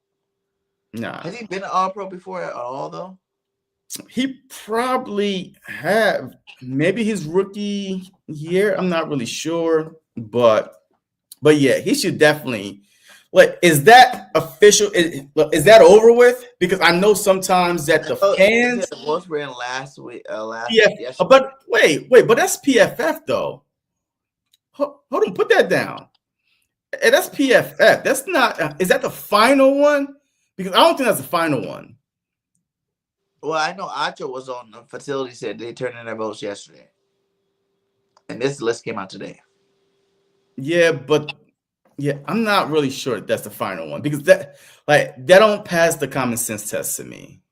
Nah. Has he been an All-Pro before at all though? He probably have. Maybe his rookie year. I'm not really sure, but yeah, he should definitely. Like, is that official? Is that over with? Because I know sometimes that the fans. The most were in last week. But wait, but that's PFF though. Hold on, put that down. That's PFF. That's not. Is that the final one? Because I don't think that's the final one. Well, I know Acho was on the facility, said they turned in their votes yesterday, and this list came out today. Yeah, but. Yeah, I'm not really sure that's the final one, because that don't pass the common sense test to me.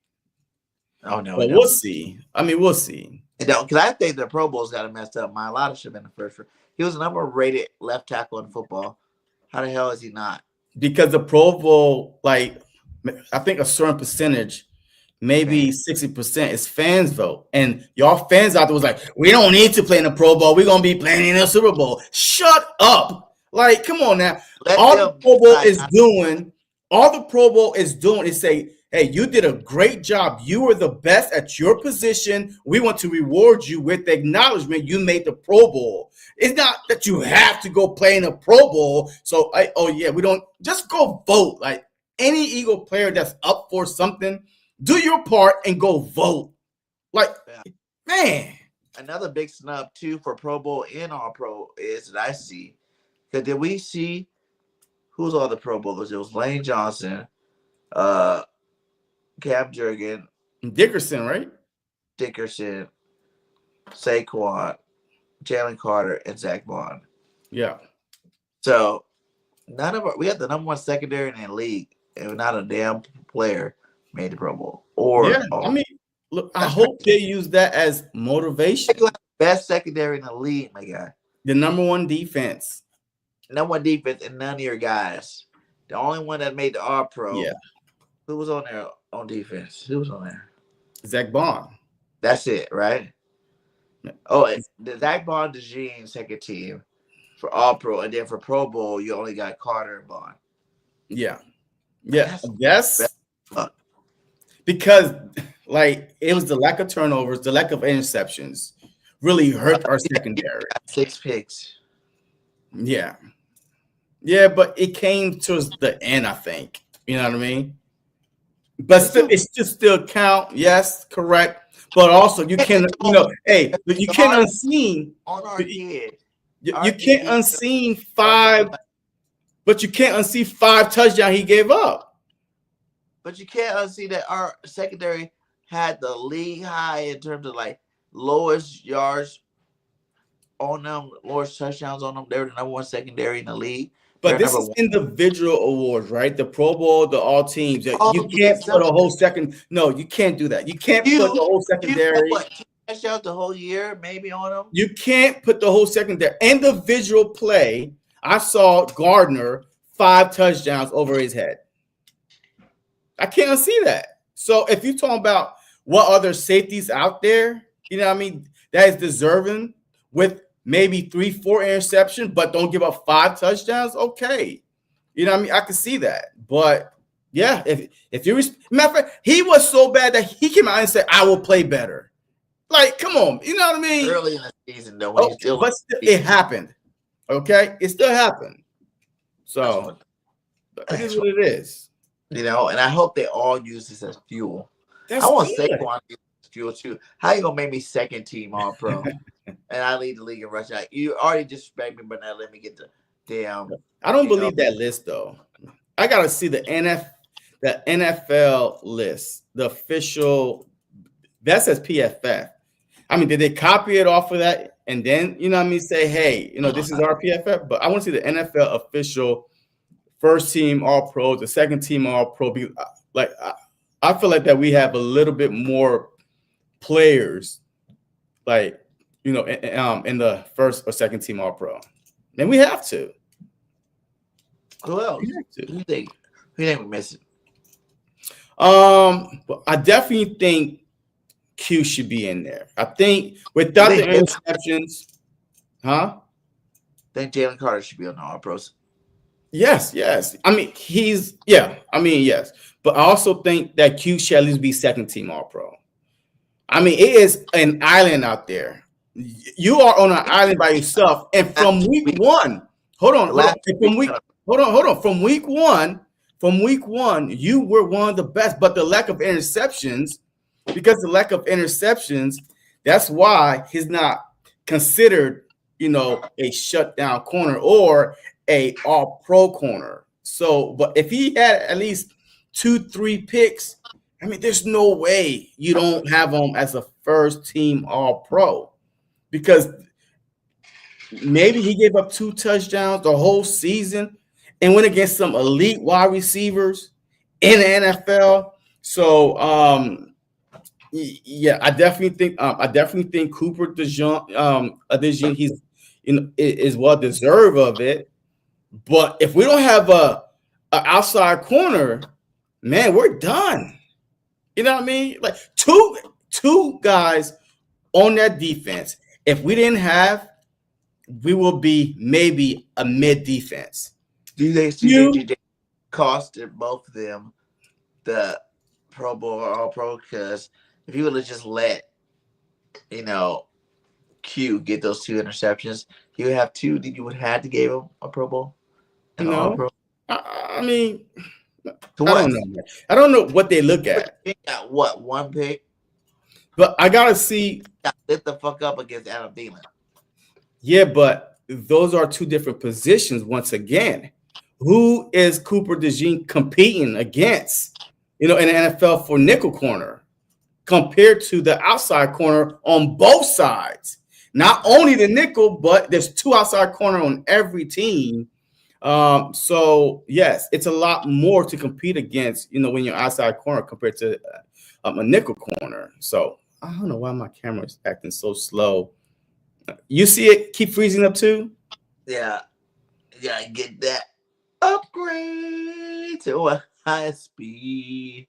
Oh no, but we'll see. I mean, we'll see. Because I think the Pro Bowl's got it messed up. Mailata should have been the first. He was the number rated left tackle in football. How the hell is he not? Because the Pro Bowl, like, I think a certain percentage maybe 60% is fans vote. And y'all fans out there was like, we don't need to play in the Pro Bowl. We're gonna be playing in the Super Bowl. Shut up. Like, come on now. All the Pro Bowl is doing is say, hey, you did a great job. You were the best at your position. We want to reward you with the acknowledgement you made the Pro Bowl. It's not that you have to go play in a Pro Bowl. So, we don't just go vote. Like any Eagle player that's up for something, do your part and go vote. Like, man. Another big snub too for Pro Bowl and All Pro is that I see. Because did we see who's all the Pro Bowlers? It was Lane Johnson, Cam Jurgen, Dickerson, right? Dickerson, Saquon, Jalen Carter, and Zach Bond. Yeah. So we had the number one secondary in the league, and not a damn player made the Pro Bowl. Look, I hope they use that as motivation. Best secondary in the league, my guy. The number one defense. Number one defense, and none of your guys. The only one that made the All Pro. Yeah. Who was on there on defense? Who was on there? Zach Bond. That's it, right? Oh, the Zach Bond, DeJean, second team for All Pro, and then for Pro Bowl, you only got Carter and Bond. Yeah. Yeah. Yes. Because it was the lack of turnovers, the lack of interceptions really hurt our secondary. 6 picks. Yeah. Yeah, but it came towards the end, I think. You know what I mean? But still, it should still count. Yes, correct. But also, you can't, you can't unseen. On our kid. You can't unseen 5, but you can't unsee 5 touchdowns he gave up. But you can't unsee that our secondary had the league high in terms of lowest yards on them, lowest touchdowns on them. They were the number one secondary in the league. But this is individual awards, right? The Pro Bowl, the all teams. You can't put a whole second. No, you can't do that. You can't put the whole secondary. Touchdowns the whole year, maybe on them. You can't put the whole secondary. Individual play. I saw Gardner 5 touchdowns over his head. I can't see that. So if you're talking about what other safeties out there, you know what I mean, that is deserving with maybe 3-4 interceptions, but don't give up 5 touchdowns, okay. You know what I mean? I can see that. But yeah, if you matter of fact, he was so bad that he came out and said, I will play better. Like, come on, you know what I mean? Early in the season, though, when it happened. Okay, it still happened. So it is what it is. And I hope they all use this as fuel. I want Saquon to use this fuel too. How you gonna make me second team All Pro, and I lead the league in rushing? You already disrespect me, but now let me get the damn. I don't believe that list though. I gotta see the NFL list, the official. That says PFF. I mean, did they copy it off of that and then say, hey, this is our PFF? But I want to see the NFL official. First team All Pro, the second team All Pro. I feel like that we have a little bit more players, in the first or second team All Pro. Then we have to. Who else? Who do you think we're missing? I definitely think Q should be in there. I think without the interceptions, I think Jalen Carter should be on the All Pros. Yes. I mean, yes. But I also think that Q should at least be second team All Pro. I mean, it is an island out there. You are on an island by yourself. And from week one, From week one, you were one of the best. But the lack of interceptions, that's why he's not considered, a shutdown corner or a All Pro corner. So, but if he had at least 2-3 picks, I mean, there's no way you don't have him as a first team All Pro, because maybe he gave up 2 touchdowns the whole season and went against some elite wide receivers in the NFL. So, yeah, I definitely think Cooper DeJean, he's is well deserved of it. But if we don't have a outside corner, man, we're done. You know what I mean? Like two guys on that defense. If we didn't have, we will be maybe a mid defense. Do they see costed both of them the Pro Bowl or All Pro? Because if he would have just let, Q get those 2 interceptions, he would have 2. You would have had to give him a Pro Bowl? No. I mean, I don't know what they look at. He got what, 1 pick? But I gotta see. Got lit the fuck up against Adam Thielen. Yeah, but those are 2 different positions. Once again, who is Cooper DeJean competing against? In the NFL for nickel corner, compared to the outside corner on both sides. Not only the nickel, but there's 2 outside corner on every team. So yes, it's a lot more to compete against, when you're outside corner compared to a nickel corner. So I don't know why my camera is acting so slow. You see it keep freezing up too? Yeah, you gotta get that upgrade to a high speed.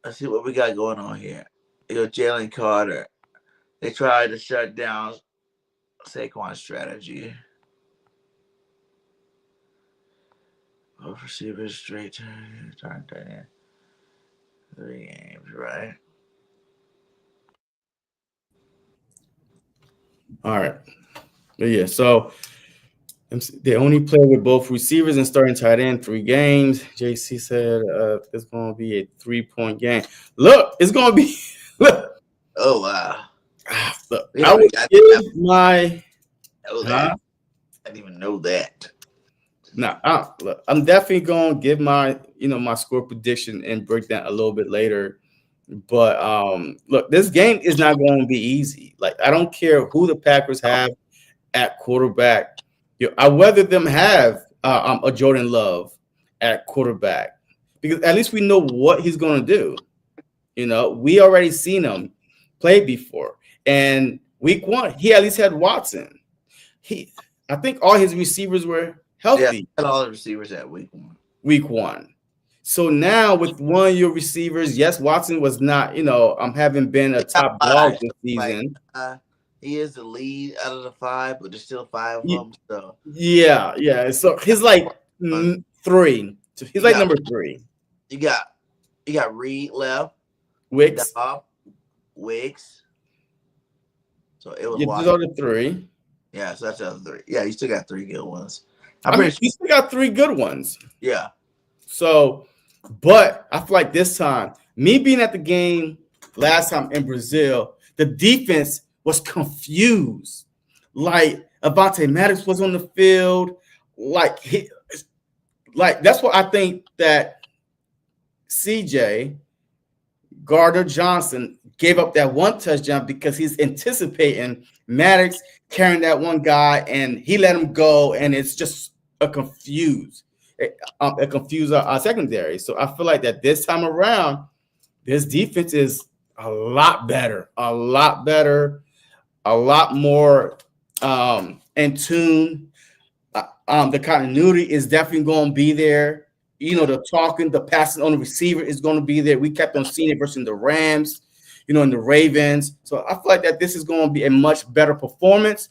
Let's see what we got going on here. Jalen Carter. They tried to shut down Saquon's strategy. Both receivers straight turn 3 games, right? All right. Yeah, so they only play with both receivers and starting tight end 3 games. JC said it's going to be a 3-point game. Look, it's going to be. Look. Oh, wow. Look, I would give my. I didn't even know that. Now, look, I'm definitely going to give my, my score prediction and break down a little bit later. But look, this game is not going to be easy. Like, I don't care who the Packers have at quarterback. I'd rather them have a Jordan Love at quarterback, because at least we know what he's going to do. We already seen him play before, and week 1 he at least had Watson. I think all his receivers were healthy. Yeah, all the receivers at week 1. Week 1. So now with one of your receivers, yes, Watson was not, haven't been a top dog this season. He is the lead out of the 5, but there's still 5 of them. So yeah. So he's like 3. So he's like number 3. You got Reed left. Wicks. Wicks. So it was those are the 3. Yeah, so that's the other 3. Yeah, you still got 3 good ones. You still got 3 good ones. Yeah. So, but I feel like this time, me being at the game last time in Brazil, the defense was confused. Like Avonte Maddox was on the field. Like that's what I think that CJ Gardner Johnson gave up that 1 touchdown, because he's anticipating Maddox carrying that one guy, and he let him go, and it's just a confused secondary. So I feel like that this time around, this defense is a lot better, a lot more in tune. The continuity is definitely going to be there. The talking, the passing on the receiver is going to be there. We kept on seeing it versus the Rams, and the Ravens. So I feel like that this is going to be a much better performance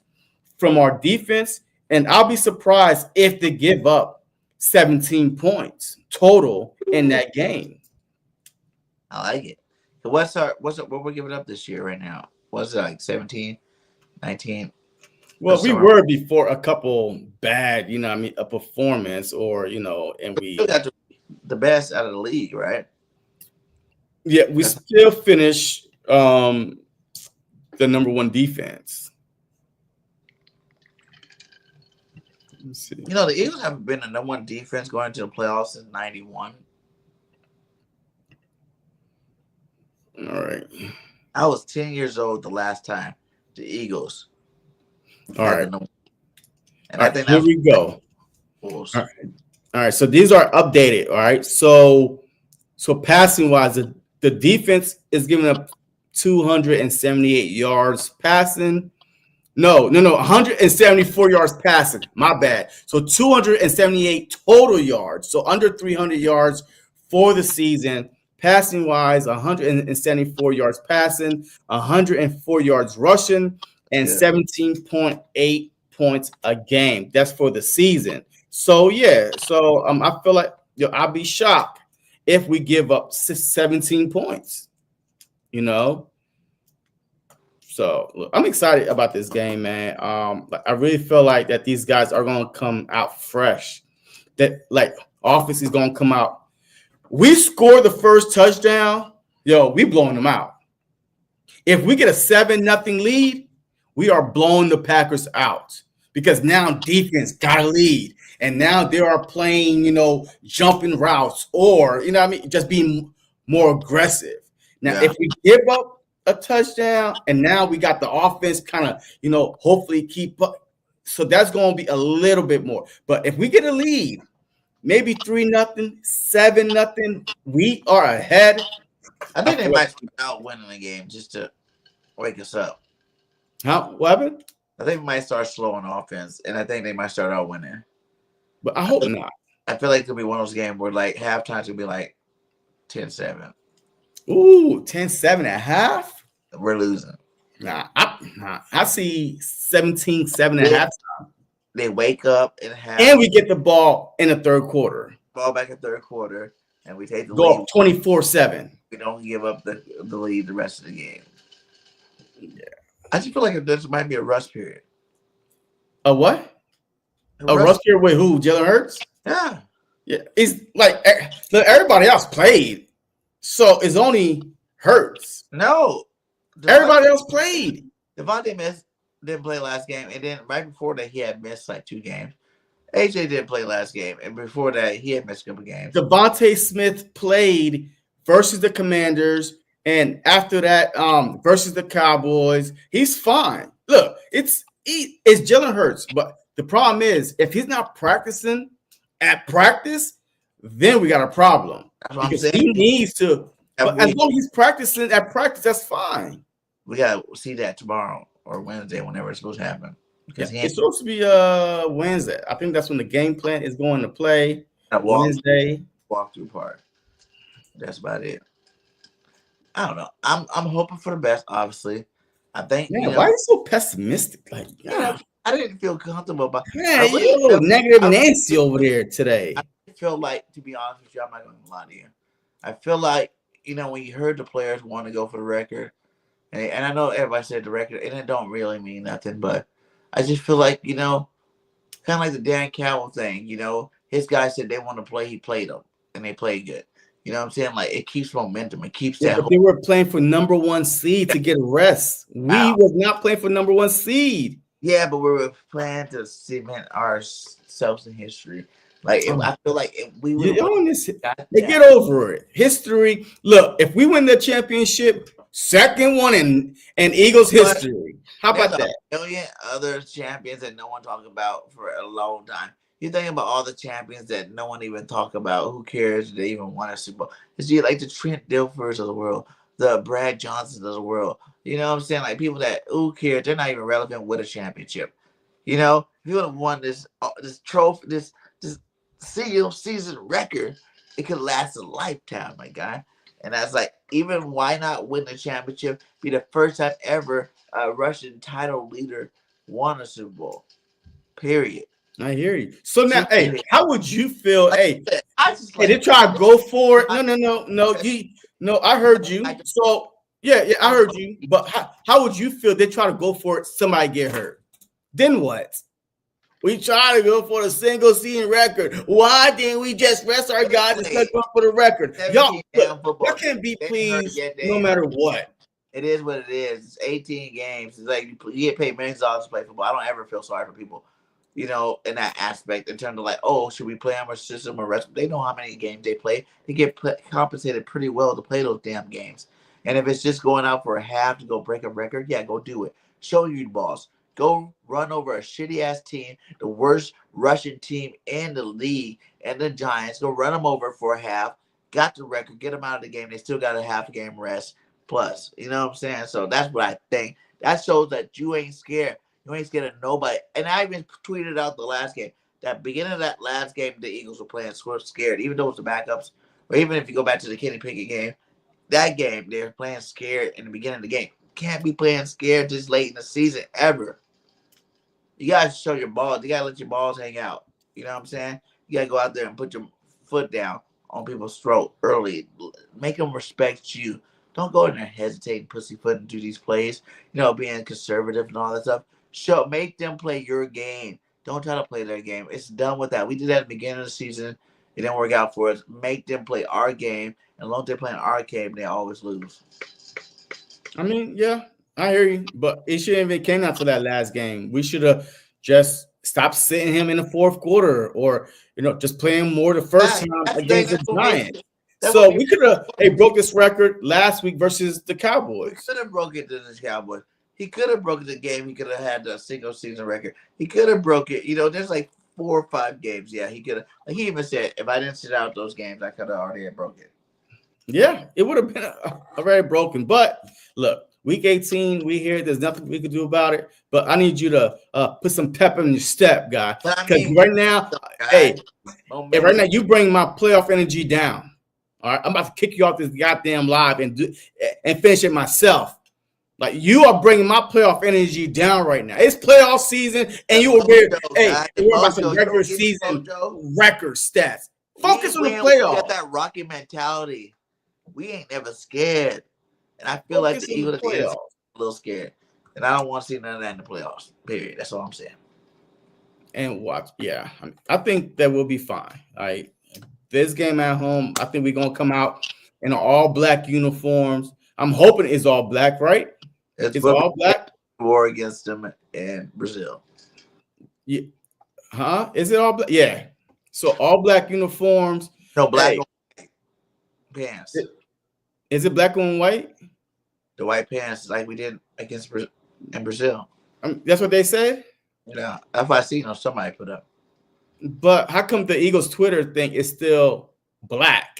from our defense. And I'll be surprised if they give up 17 points total in that game. I like it. So what we're giving up this year right now? What's it like, 17, 19? Well, we were before a couple bad, a performance, or and we still got the best out of the league, right? Yeah, we still finish the number 1 defense. Let's see. The Eagles haven't been the number 1 defense going into the playoffs since 91. All right. I was 10 years old the last time the Eagles. All right. And I think here we go. All right. So these are updated. All right. So passing wise, the defense is giving up 278 yards passing. No, 174 yards passing. My bad. So 278 total yards. So under 300 yards for the season. Passing wise, 174 yards passing, 104 yards rushing, and 17.8 points a game. That's for the season. So yeah, I feel like I'll be shocked if we give up 17 points. So look, I'm excited about this game, man. I really feel like that these guys are gonna come out fresh. That like offense is gonna come out. We score the first touchdown, we blowing them out. If we get a 7-0 lead, we are blowing the Packers out because now defense got a lead, and now they are playing, jumping routes or just being more aggressive. Now, if we give up a touchdown, and now we got the offense kind of, hopefully keep up, so that's going to be a little bit more. But if we get a lead, maybe 3-0, 7-0, we are ahead. I think they might start out winning the game just to wake us up. What happened? I think we might start slow on offense, and I think they might start out winning. But I hope not. I feel like it'll be one of those games where like halftime's gonna be like 10-7. Ooh, 10-7 at half? We're losing. Nah, I see 17-7 at halftime. They wake up and we get the ball in the third quarter. Ball back in third quarter, and we take the lead. Go 24-7. We don't give up the lead the rest of the game. Yeah. I just feel like this might be a rust period. A what? A rust period with who? Jalen Hurts? Yeah. Yeah. It's like everybody else played. So it's only Hurts. No. Everybody else played. Devontae didn't play last game, and then right before that he had missed like 2 games. AJ didn't play last game, and before that he had missed a couple games. Devontae Smith played versus the Commanders, and after that, versus the Cowboys. He's fine. Look, it's Jalen Hurts, but the problem is if he's not practicing at practice, then we got a problem. Because he needs to. But as long as he's practicing at practice, that's fine. We gotta see that tomorrow or Wednesday, whenever it's supposed to happen. Because it's supposed to be Wednesday. I think that's when the game plan is going to play. Wednesday walkthrough part. That's about it. I don't know. I'm hoping for the best. Obviously, I think. Man, why are you so pessimistic? Like, I didn't feel comfortable about. Yeah, you're a little negative Nancy over there today. I feel like, to be honest with you, I'm not going to lie to you. I feel like when you heard the players want to go for the record, and I know everybody said the record, and it don't really mean nothing, but I just feel like kind of like the Dan Campbell thing. His guys said they want to play, he played them, and they played good. You know what I'm saying? Like, it keeps momentum. It keeps that. But they were playing for number 1 seed to get a rest. We was not playing for number 1 seed. Yeah, but we were playing to cement ourselves in history. Like, I feel like if we would they get over it. History. Look, if we win the championship, second one in Eagles history. How about that? A million other champions that no one talked about for a long time. You think about all the champions that no one even talk about. Who cares? They even won a Super Bowl. It's like the Trent Dilfers of the world, the Brad Johnsons of the world. You know what I'm saying? Like, people that who cares? They're not even relevant with a championship. If you would have won this trophy, this season record, it could last a lifetime, my guy. And that's like, even why not win the championship? Be the first time ever a Russian title leader won a Super Bowl. Period. I hear you. So now, hey, how would you feel? Hey, they try to go for it. No. I heard you. So yeah, I heard you. But how would you feel? They try to go for it. Somebody get hurt. Then what? We try to go for the single season record. Why didn't we just rest our guys and go for the record? Y'all, that can't be pleased no matter what. It is what it is. It's 18 games. It's like you get paid millions of dollars to play football. I don't ever feel sorry for people, in that aspect, in terms of like, oh, should we play on our system or rest? They know how many games they play. They get compensated pretty well to play those damn games. And if it's just going out for a half to go break a record, yeah, go do it. Show you the balls. Go run over a shitty-ass team, the worst Russian team in the league, and the Giants. Go run them over for a half. Got the record. Get them out of the game. They still got a half game rest plus. You know what I'm saying? So that's what I think. That shows that you ain't scared. You ain't scared of nobody. And I even tweeted out the last game. That beginning of that last game, the Eagles were playing scared. Even though it was the backups, Or even if you go back to the Kenny Pickett game, that game they're playing scared in the beginning of the game. Can't be playing scared this late in the season ever. You gotta show your balls. You gotta let your balls hang out. You know what I'm saying? You gotta go out there and put your foot down on people's throat early. Make them respect you. Don't go in there hesitating, pussyfooting do these plays. Being conservative and all that stuff. Make them play your game. Don't try to play their game. It's done with that. We did that at the beginning of the season. It didn't work out for us. Make them play our game. And as long as they're playing our game, they always lose. I mean, yeah, I hear you, but it shouldn't even came out to that last game. We should have just stopped sitting him in the fourth quarter, or just playing more the first time against the Giants. So we could have broke this record last week versus the Cowboys. We could have broke it to the Cowboys. He could have broken the game. He could have had the single season record. He could have broke it. There's like 4 or 5 games. Yeah, he could have. Like he even said, if I didn't sit out those games, I could have already broke it. Yeah, it would have been already broken. But look, week 18, we here. There's nothing we can do about it. But I need you to put some pep in your step, guy. Because right now, right now you bring my playoff energy down. All right, I'm about to kick you off this goddamn live and finish it myself. Like you are bringing my playoff energy down right now. It's playoff season, and you were worried about some regular season record stats. Focus on the playoffs. We got that Rocky mentality. We ain't never scared, and I feel like the Eagles are a little scared, and I don't want to see none of that in the playoffs. Period. That's all I'm saying. And watch, yeah, I think that we'll be fine. All right, this game at home, I think we're gonna come out in all black uniforms. I'm hoping it's all black, right? It's all black. War against them in Brazil. Yeah. Huh? Is it all black? Yeah. So all black uniforms. No, black pants. Is it black and white? The white pants, like we did against in Brazil. That's what they said? Yeah. That's what I seen on somebody put up. But how come the Eagles Twitter thing is still black?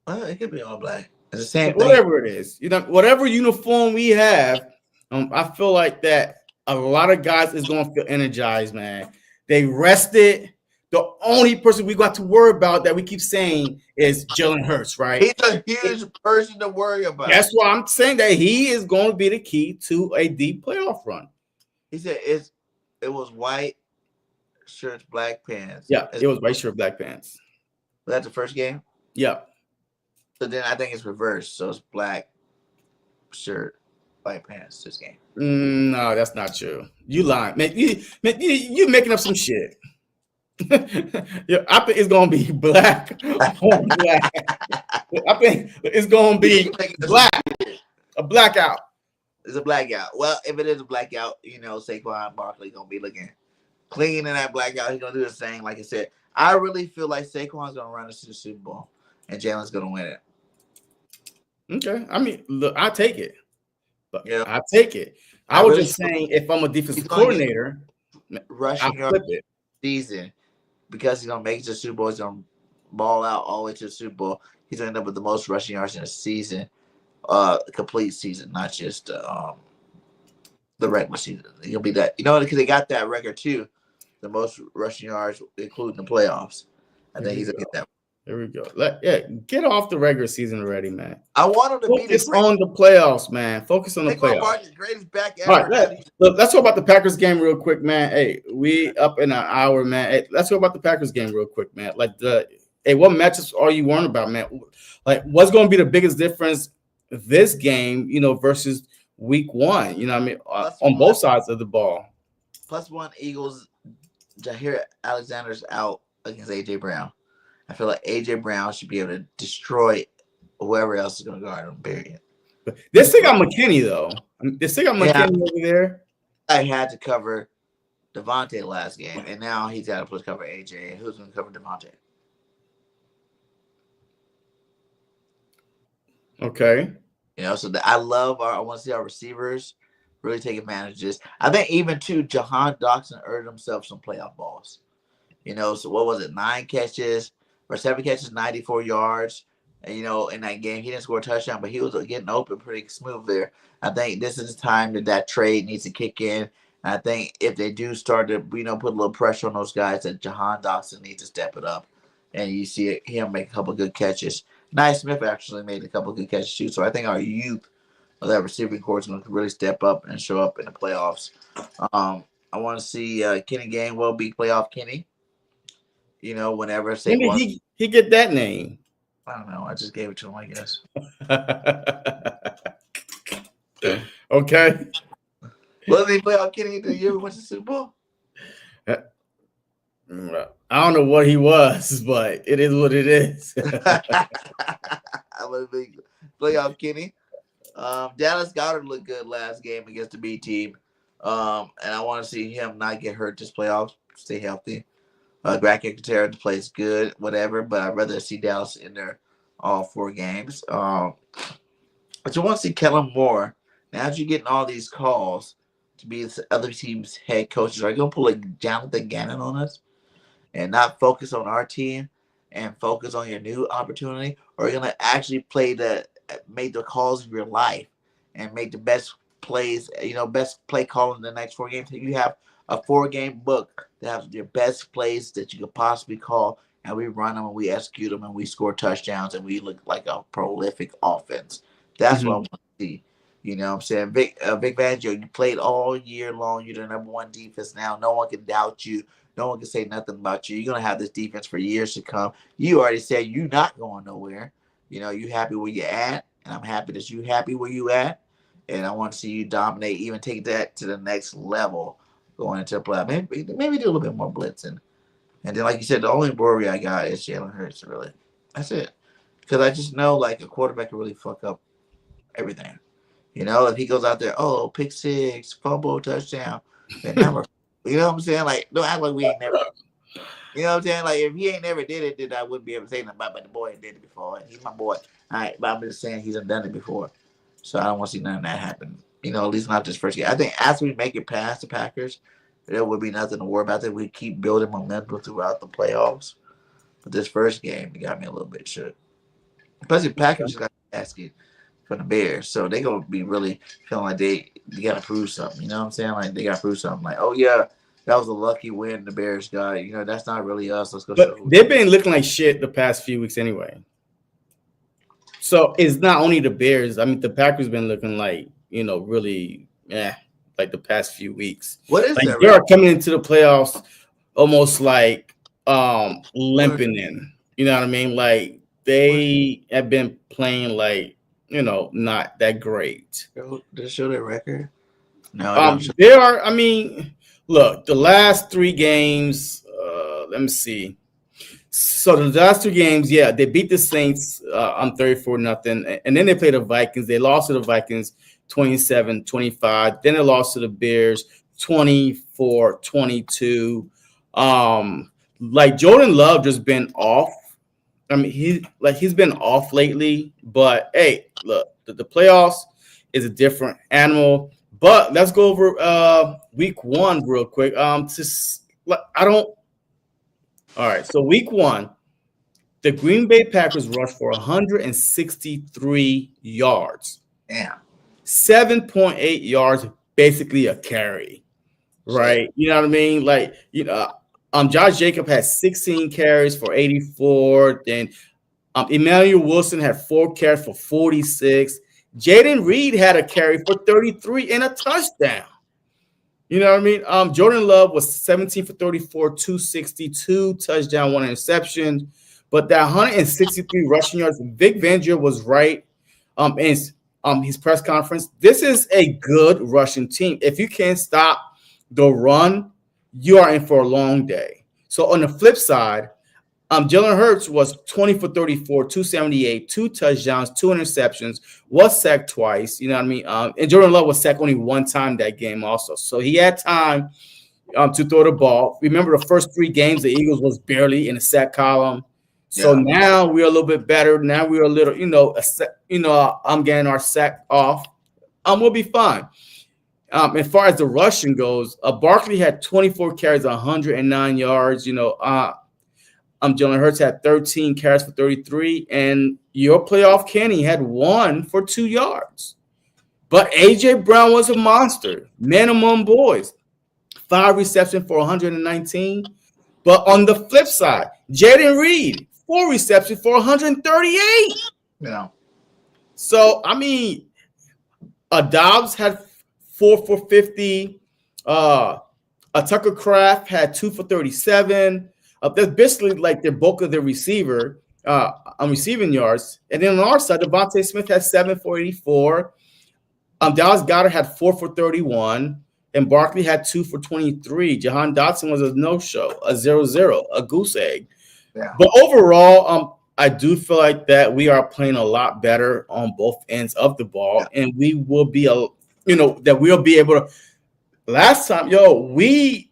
Well, it could be all black. It's the same thing. Whatever it is. Whatever uniform we have, I feel like that a lot of guys is going to feel energized, man. They rested. The only person we got to worry about that we keep saying is Jalen Hurts, right? He's a huge person to worry about. That's why I'm saying that he is going to be the key to a deep playoff run. He said it was white shirts, black pants. Yeah, it was white shirt, black pants. Was that the first game? Yeah. So then I think it's reversed. So it's black shirt, white pants this game. No, that's not true. You lying, man. You making up some shit. Yeah, I think it's gonna be black on black. I think it's gonna be black. A blackout. It's a blackout. Well, if it is a blackout, Saquon Barkley gonna be looking clean in that blackout. He's gonna do the same. Like I said, I really feel like Saquon's gonna run us to the Super Bowl, and Jalen's gonna win it. Okay, I mean, look, I take it. But yeah, I take it. I was just saying, if I'm a defensive coordinator, rushing your season because he's gonna make it to the Super Bowl, he's gonna ball out all the way to the Super Bowl. He's gonna end up with the most rushing yards in a season, complete season, not just the regular season. He'll be that, because they got that record too, the most rushing yards, including the playoffs. I think he's gonna get that. There we go. Get off the regular season already, man. I want him to focus on the playoffs, man. Focus on the playoffs. Greatest back ever. All right, let's talk about the Packers game real quick, man. Hey, we up in an hour, man. Hey, let's talk about the Packers game real quick, man. What matchups are you worrying about, man? Like, what's going to be the biggest difference this game, versus week 1? On both sides of the ball. +1 Eagles. Jair Alexander's out against AJ Brown. I feel like AJ Brown should be able to destroy whoever else is going to guard him, period. They still got McKinney, though. They still got McKinney over there. I had to cover Devontae last game, and now he's got to cover AJ. Who's going to cover Devontae? Okay. So I want to see our receivers really take advantage of this. I think even, too, Jahan Dotson earned himself some playoff balls. So what was it, 9 catches? Or 7 catches, 94 yards. And, in that game, he didn't score a touchdown, but he was getting open pretty smooth there. I think this is the time that trade needs to kick in. And I think if they do start to, put a little pressure on those guys, that Jahan Dotson needs to step it up and you see him make a couple good catches. Nye Smith actually made a couple good catches too. So I think our youth of that receiving corps is going to really step up and show up in the playoffs. I want to see Kenny Gainwell be playoff Kenny. Whenever When did Saquon, he get that name? I don't know. I just gave it to him, I guess. Okay. Wasn't he playoff Kenny the year we went to the Super Bowl? I don't know what he was, but it is what it is. I would be playoff Kenny. Dallas Goedert looked good last game against the B team. And I want to see him not get hurt this playoffs, stay healthy. Grant Terra plays good, whatever, but I'd rather see Dallas in there all 4 games. But you want to see Kellen Moore. Now that you're getting all these calls to be the other team's head coaches, are you going to pull a Jonathan Gannon on us and not focus on our team and focus on your new opportunity? Or are you going to actually make the calls of your life and make the best plays, best play call in the next 4 games? You have a 4-game book that has your best plays that you could possibly call, and we run them and we execute them and we score touchdowns and we look like a prolific offense. That's what I want to see. You know what I'm saying? Vic Fangio, you played all year long. You're the number 1 defense now. No one can doubt you. No one can say nothing about you. You're going to have this defense for years to come. You already said you're not going nowhere. You happy where you're at, and I'm happy that you happy where you at. And I want to see you dominate, even take that to the next level going into the playoff. Maybe do a little bit more blitzing. And then, like you said, the only worry I got is Jalen Hurts, really. That's it. Because I just know, like, a quarterback can really fuck up everything. If he goes out there, pick 6, fumble, touchdown, then never. You know what I'm saying? Like, don't act like we ain't never. You know what I'm saying? Like, if he ain't never did it, then I wouldn't be able to say nothing about it. But the boy did it before, and he's my boy. All right, but I'm just saying he's done it before. So I don't want to see none of that happen. At least not this first game. I think after we make it past the Packers, there would be nothing to worry about. That we keep building momentum throughout the playoffs. But this first game, it got me a little bit shook. Plus, the Packers got asking for the Bears, so they gonna be really feeling like they gotta prove something. You know what I'm saying? Like they gotta prove something. Like, oh yeah, that was a lucky win the Bears got. That's not really us. Let's go. But they've been looking like shit the past few weeks anyway. So it's not only the Bears. I mean, the Packers been looking like really like the past few weeks. What is like that? They are coming into the playoffs almost like limping in. You know what I mean? Like they have been playing like not that great. Does it show their record? No. They are. I mean, look, the last 3 games. Let me see. So the last 2 games, yeah, they beat the Saints on 34-0, and then they played the Vikings. They lost to the Vikings 27-25. Then they lost to the Bears 24-22. Like Jordan Love just been off. I mean, he's been off lately. But hey, look, the playoffs is a different animal. But let's go over week 1 real quick. All right, so week 1, the Green Bay Packers rushed for 163 yards. Damn. 7.8 yards, basically a carry, right? You know what I mean? Like, Josh Jacobs had 16 carries for 84. Then Emmanuel Wilson had 4 carries for 46. Jaden Reed had a carry for 33 and a touchdown. You know what I mean? Jordan Love was 17 for 34, 262, touchdown, 1 interception. But that 163 rushing yards, Vic Fangio was right in his press conference. This is a good rushing team. If you can't stop the run, you are in for a long day. So on the flip side, Jalen Hurts was 20 for 34, 278, 2 touchdowns, 2 interceptions, was sacked twice. You know what I mean? And Jordan Love was sacked only 1 time that game also. So he had time to throw the ball. Remember the first 3 games, the Eagles was barely in the sack column. So now we're a little bit better. Now we're a little, I'm getting our sack off. We'll be fine. As far as the rushing goes, Barkley had 24 carries, 109 yards. Jalen Hurts had 13 carries for 33, and your playoff Kenny had 1 for 2 yards. But A.J. Brown was a monster. Man among boys. 5 receptions for 119. But on the flip side, Jaden Reed, 4 receptions for 138. Yeah. So, I mean, Dobbs had 4 for 50. Tucker Kraft had 2 for 37. That's basically like their bulk of their receiver on receiving yards. And then on our side, Devontae Smith had 7 for 84. Dallas Goedert had 4 for 31. And Barkley had 2 for 23. Jahan Dotson was a no-show, a 0-0, a goose egg. Yeah. But overall, I do feel like that we are playing a lot better on both ends of the ball, and we will be that we'll be able to. Last time, we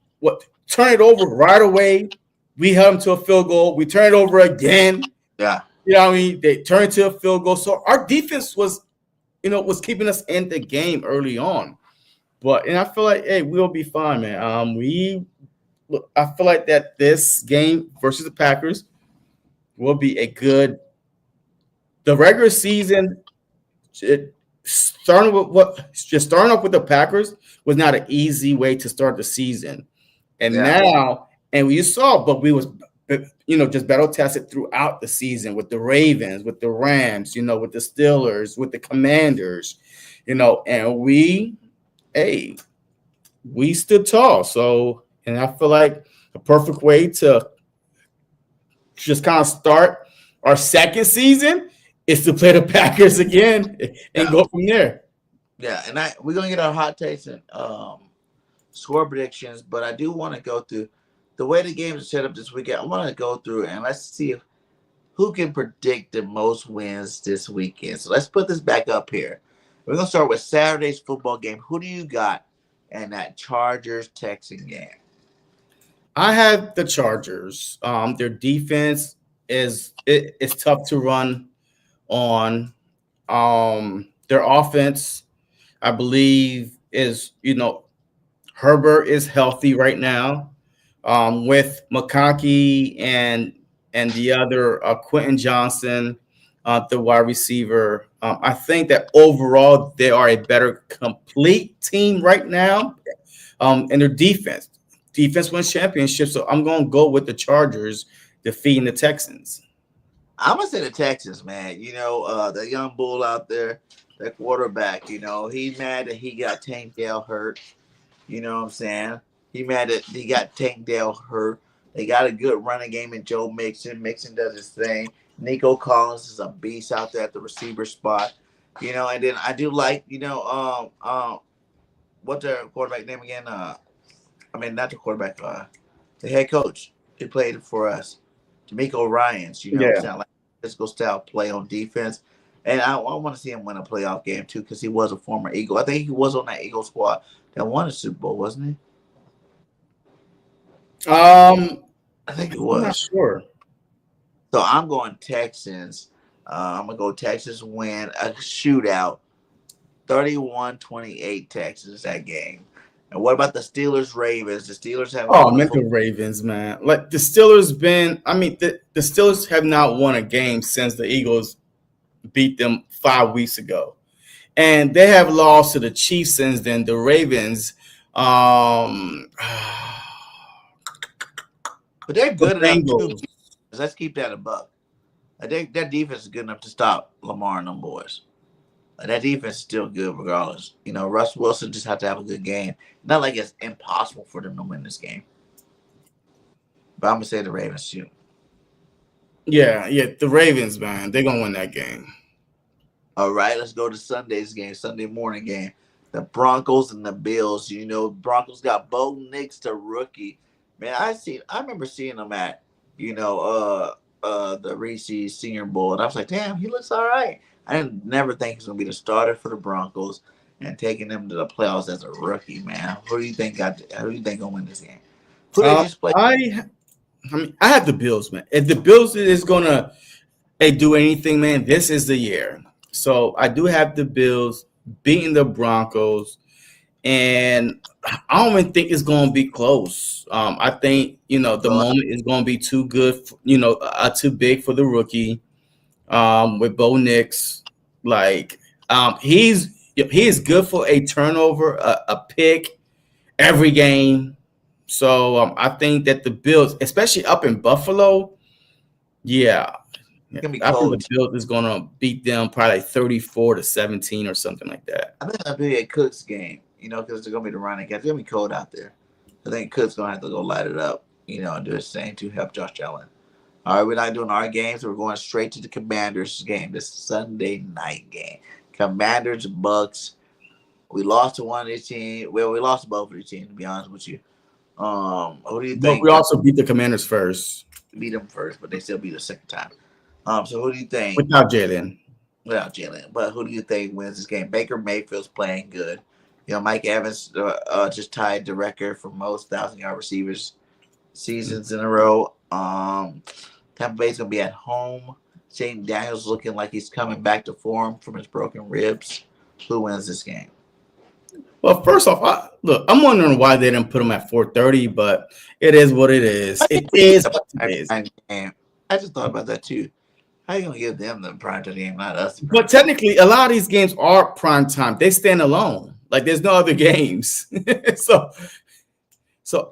turn it over right away. We held them to a field goal. We turn it over again. Yeah. You know what I mean? They turned to a field goal. So our defense was keeping us in the game early on. And I feel like, hey, we'll be fine, man. I feel like that this game versus the Packers will be the regular season. Starting off with the Packers was not an easy way to start the season, and we saw, but we was just battle tested throughout the season with the Ravens, with the Rams, with the Steelers, with the Commanders, and we stood tall. So, and I feel like the perfect way to just kind of start our second season is to play the Packers again and go from there. Yeah, and we're gonna get our hot takes and score predictions, but I do want to go through the way the games are set up this weekend. I want to go through and let's see who can predict the most wins this weekend. So let's put this back up here. We're gonna start with Saturday's football game. Who do you got in that Chargers-Texan game? I have the Chargers. Their defense is tough to run on. Their offense, I believe, is Herbert is healthy right now. With McConkey and the other Quentin Johnson, the wide receiver. I think that overall they are a better complete team right now. And their defense wins championships. So I'm going to go with the Chargers defeating the Texans. I'm going to say the Texans, man. The young bull out there, that quarterback, he's mad that he got Tank Dell hurt. You know what I'm saying? He mad that he got Tank Dell hurt. They got a good running game in Joe Mixon. Mixon does his thing. Nico Collins is a beast out there at the receiver spot. And then I do like, what's their quarterback name again? Not the quarterback, the head coach. He played for us. D'Amico Ryans, like physical style play on defense. And I want to see him win a playoff game too, because he was a former Eagle. I think he was on that Eagle squad that won a Super Bowl, wasn't he? I think it was. I'm not sure. So I'm going Texans. I'm going to go Texas win a shootout. 31-28 Texas that game. And what about the Steelers-Ravens? The Steelers have the Ravens, man. Like the Steelers the Steelers have not won a game since the Eagles beat them 5 weeks ago. And they have lost to the Chiefs since then. The Ravens, but they're good enough too. Let's keep that a buck. That defense is good enough to stop Lamar and them boys. That defense is still good regardless. Russ Wilson just have to have a good game. Not like it's impossible for them to win this game. But I'm going to say the Ravens too. Yeah, the Ravens, man. They're going to win that game. All right, let's go to Sunday's game, Sunday morning game. The Broncos and the Bills. Broncos got Bo Nix, the rookie. Man, I remember seeing him at, the Reese's Senior Bowl. And I was like, damn, he looks all right. I didn't never think he's going to be the starter for the Broncos and taking them to the playoffs as a rookie, man. Who do you think going to win this game? Who they just play? I have the Bills, man. If the Bills is going to do anything, man, this is the year. So I do have the Bills beating the Broncos, and I don't even think it's going to be close. I think, the moment is going to be too good, too big for the rookie. With Bo Nix, he is good for a turnover, a pick every game. So I think that the Bills, especially up in Buffalo, yeah, It's gonna be I think the cold. Bills is gonna beat them probably like 34-17 or something like that. I think it's gonna be a Cooks game, because they're gonna be the running game. It's gonna be cold out there. I think Cooks gonna have to go light it up, and do his thing to help Josh Allen. All right, we're not doing our games. We're going straight to the Commanders game, this Sunday night game. Commanders, Bucks. We lost to one of these teams. Well, we lost to both of these teams, to be honest with you. Who do you But think? we also beat the Commanders first Beat them first, but they still beat us second time. So who do you think? without Jalen. Without Jalen, but who do you think wins this game? Baker Mayfield's playing good. Mike Evans just tied the record for most 1,000-yard receivers seasons in a row. Tampa Bay's gonna be at home. Shane Daniels looking like he's coming back to form from his broken ribs. Who wins this game? Well, first off, I'm wondering why they didn't put him at 4:30, but it is what it is. It is what it is. I just thought about that too. How are you gonna give them the prime time game, not us? But technically, a lot of these games are prime time. They stand alone. Like there's no other games. so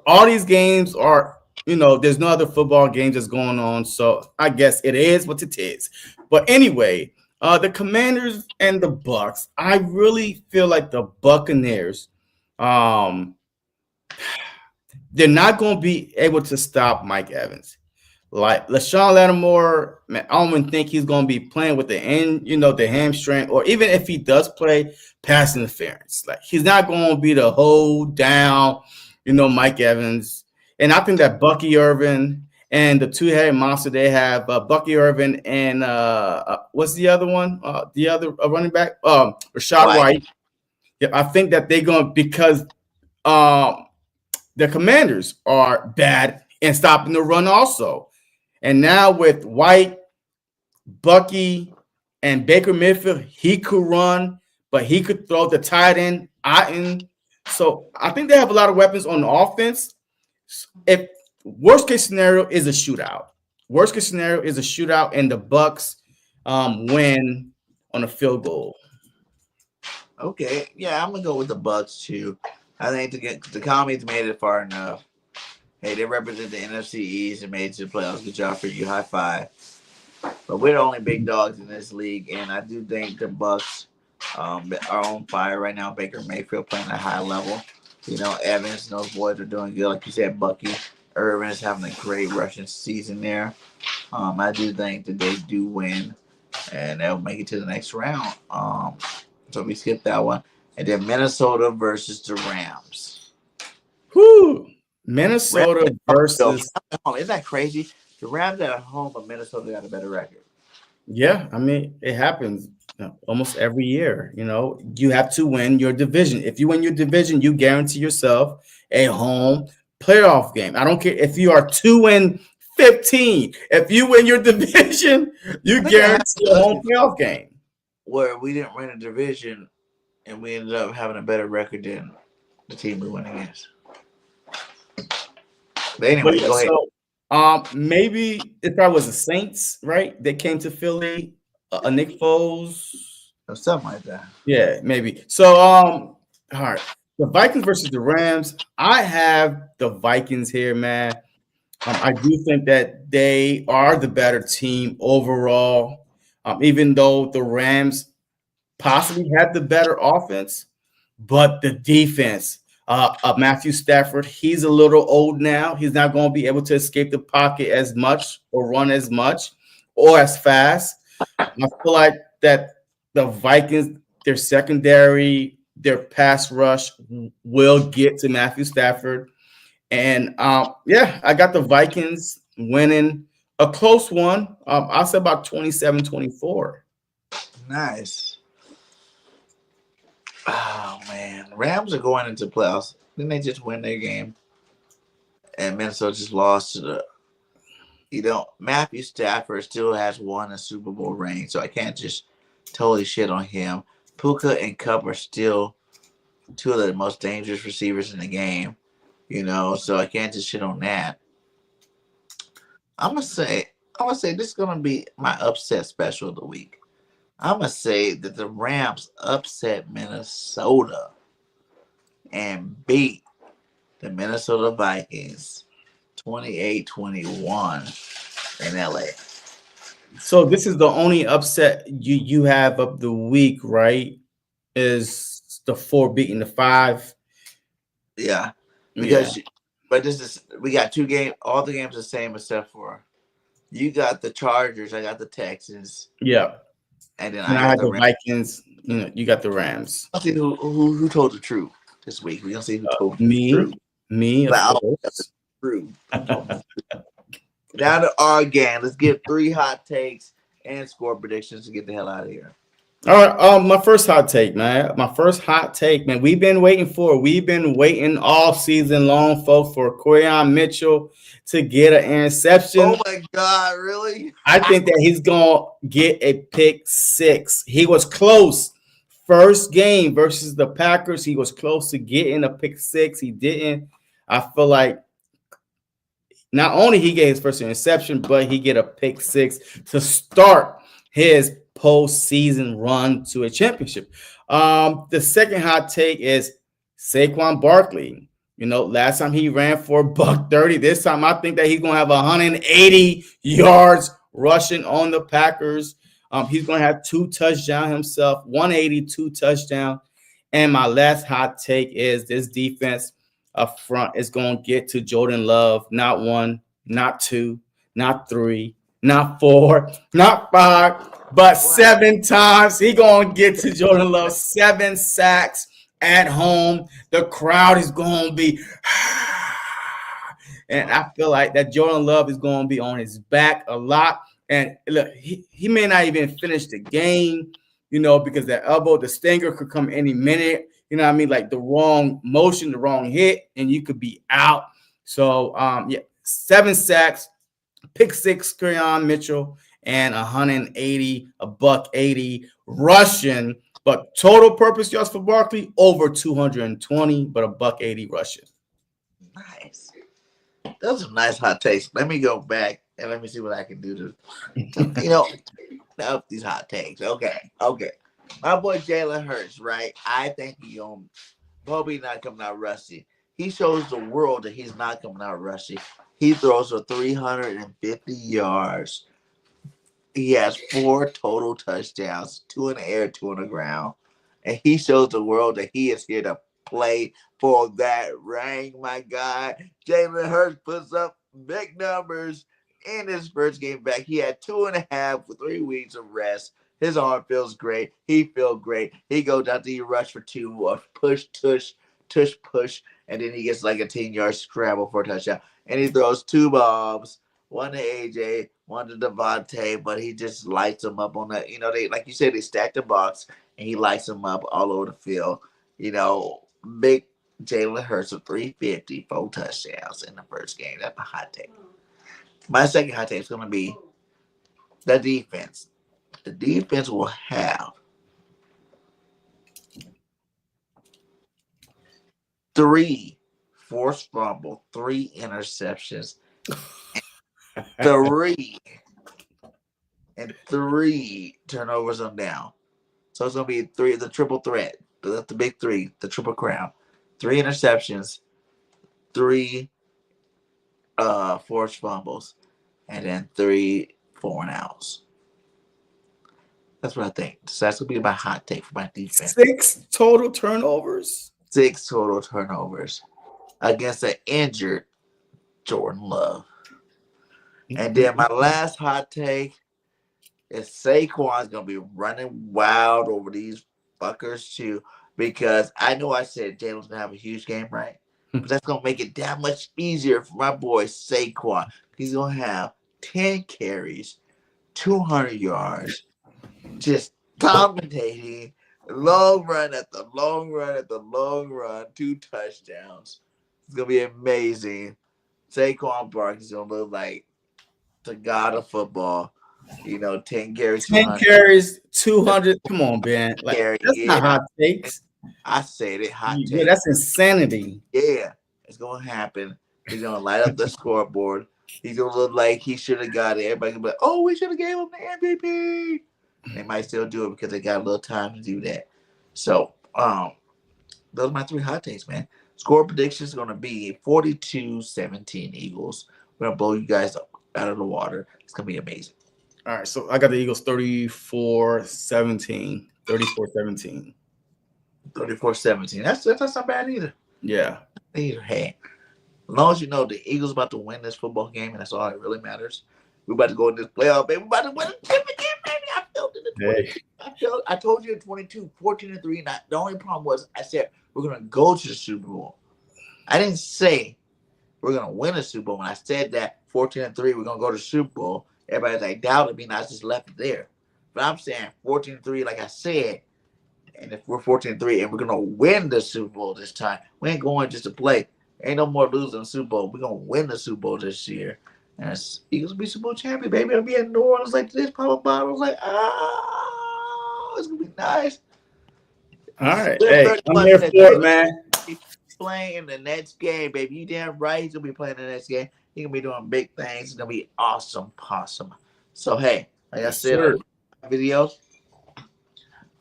all these games are, there's no other football games that's going on. So I guess it is what it is. But anyway, the Commanders and the Bucks. I really feel like the Buccaneers, they're not going to be able to stop Mike Evans. Like LaShawn Lattimore, man, I don't even think he's going to be playing with the hamstring, or even if he does play, pass interference. Like he's not going to be the hold down, Mike Evans. And I think that Bucky Irvin and the two-headed monster they have, Bucky Irvin and what's the other one? The other running back, Rashad White. Yeah, I think that they're going to, because the Commanders are bad in stopping the run also. And now with White, Bucky, and Baker Mayfield, he could run, but he could throw the tight end, So I think they have a lot of weapons on the offense. If worst case scenario is a shootout. Worst case scenario is a shootout, and the Bucks win on a field goal. Okay, yeah, I'm gonna go with the Bucks too. I think the Commies made it far enough. Hey, they represent the NFC East and made it to the playoffs. Good job for you. High five. But we're the only big dogs in this league, and I do think the Bucks are on fire right now. Baker Mayfield playing at a high level. Evans and those boys are doing good. Like you said, Bucky Irvin is having a great rushing season there. I do think that they do win, and they'll make it to the next round. So we skip that one. And then Minnesota versus the Rams. Whoo! Minnesota versus. Isn't that crazy? The Rams are at home, but Minnesota got a better record. Yeah, I mean, it happens almost every year. You have to win your division. If you win your division, you guarantee yourself a home playoff game. I don't care if you are 2-15. If you win your division, you guarantee a home playoff game. Where we didn't win a division, and we ended up having a better record than the team we went against. But anyway, go ahead. So, maybe if I was the Saints, right? They came to Philly, a Nick Foles, or something like that. Yeah, maybe. So, all right, the Vikings versus the Rams. I have the Vikings here, man. I do think that they are the better team overall, even though the Rams possibly had the better offense, but the defense. Matthew Stafford, he's a little old now. He's not going to be able to escape the pocket as much or run as much or as fast. I feel like that the Vikings, their secondary, their pass rush will get to Matthew Stafford. And, I got the Vikings winning a close one. I'll say about 27-24. Nice. Oh, man. Rams are going into playoffs. Didn't they just win their game? And Minnesota just lost to Matthew Stafford still has won a Super Bowl ring, so I can't just totally shit on him. Puka and Kupp are still two of the most dangerous receivers in the game, so I can't just shit on that. I'm gonna say this is gonna be my upset special of the week. I'm going to say that the Rams upset Minnesota and beat the Minnesota Vikings 28-21 in LA. So this is the only upset you have of the week, right? Is the 4 beating the 5? Yeah, Yeah. because but this is we got 2 games. All the games the same except for you got the Chargers, I got the Texans, Yeah. and then And I I got had the the Rams. Vikings. You got the Rams. Let's see who told the truth this week. We're gonna see who told the truth. Me, of But I'll tell the course. truth. Who told the truth. Now to our game. Let's get 3 hot takes and score predictions to get the hell out of here. All right, my first hot take, man. My first hot take, man. We've been waiting all season long, folks, for Quayon Mitchell to get an interception. Oh my God, really? I think that he's gonna get a pick 6. He was close. First game versus the Packers, he was close to getting a pick 6. He didn't. I feel like not only he get his first interception, but he get a pick 6 to start his postseason run to a championship. The second hot take is Saquon Barkley. Last time he ran for $130. This time I think that he's gonna have 180 yards rushing on the Packers. He's gonna have 2 touchdowns himself, 182 touchdown. And my last hot take is this defense up front is going to get to Jordan Love, not 1, not 2, not 3, not 4, not 5, but 7 times. He going to get to Jordan Love, 7 sacks at home. The crowd is going to be, and I feel like that Jordan Love is going to be on his back a lot. And look, he may not even finish the game, because that elbow, the stinger could come any minute. You know what I mean? Like the wrong motion, the wrong hit, and you could be out. So, 7 sacks, pick 6, Quayon Mitchell, and 180, $180 rushing. But total purpose yards for Barkley, over 220, but $180 rushing. Nice. Those are nice hot takes. Let me go back and let me see what I can do to, up these hot takes. Okay. My boy Jalen Hurts, right? I think he's probably not coming out rusty. He shows the world that he's not coming out rusty. He throws for 350 yards. He has 4 total touchdowns, 2 in the air, 2 on the ground. And he shows the world that he is here to play for that ring, my God. Jalen Hurts puts up big numbers in his first game back. He had 2.5 for 3 weeks of rest. His arm feels great. He feels great. He goes out to rush for 2, push, tush, push, and then he gets like a 10-yard scramble for a touchdown. And he throws 2 bombs, 1 to AJ, 1 to Devontae, but he just lights them up on that. They, like you said, they stack the box, and he lights them up all over the field. Big Jalen Hurts with 350, 4 touchdowns in the first game. That's a hot take. My second hot take is going to be the defense. The defense will have 3 forced fumbles, 3 interceptions, 3 turnovers on down. So it's going to be 3, the triple threat. That's the big 3, the triple crown. 3 interceptions, 3 forced fumbles, and then 3 4-and-outs. That's what I think. So that's going to be my hot take for my defense. 6 total turnovers? 6 total turnovers against an injured Jordan Love. And then my last hot take is Saquon's going to be running wild over these fuckers too, because I know I said Jalen's going to have a huge game, right? But that's going to make it that much easier for my boy Saquon. He's going to have 10 carries, 200 yards, just dominating, long run after long run, 2 touchdowns. It's going to be amazing. Saquon Barkley's going to look like the god of football. 10 carries, 10 carries, 200. Come on, Ben. Like, that's not hot takes. I said it, hot Yeah, take. that's insanity. Yeah, it's going to happen. He's going to light up the scoreboard. He's going to look like he should have got it. Everybody's going to be like, oh, we should have gave him the MVP. They might still do it because they got a little time to do that. So, those are my 3 hot takes, man. Score prediction is going to be 42-17 Eagles. We're going to blow you guys out of the water. It's going to be amazing. All right, so I got the Eagles 34-17. 34-17. 34-17. That's not bad either. Yeah. Hey, as long as you know the Eagles about to win this football game, and that's all that really matters. We're about to go in this playoff, baby. We're about to win a chip again, baby. I felt it in the I told you in 22, 14-3. And the only problem was I said we're gonna go to the Super Bowl. I didn't say we're gonna win a Super Bowl. When I said that 14-3, we're gonna go to the Super Bowl, everybody's like doubted me, and I just left it there. But I'm saying 14-3, like I said. And if we're 14-3 and we're gonna win the Super Bowl this time, we ain't going just to play. Ain't no more losing the Super Bowl. We're gonna win the Super Bowl this year. And Eagles will be Super Bowl champion, baby. I'll be in New Orleans like this, popping bottles like, it's gonna be nice. All right. Hey, I'm here for it, man. Playing the next game, baby. You damn right he's gonna be playing the next game. He's gonna be doing big things. It's gonna be awesome. So hey, like I said on my videos,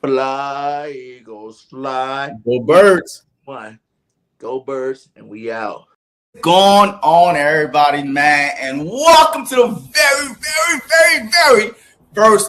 fly, Eagles, fly. Go Birds. One. Go Birds, and we out. Going on, everybody, man, and welcome to the very, very, very, very first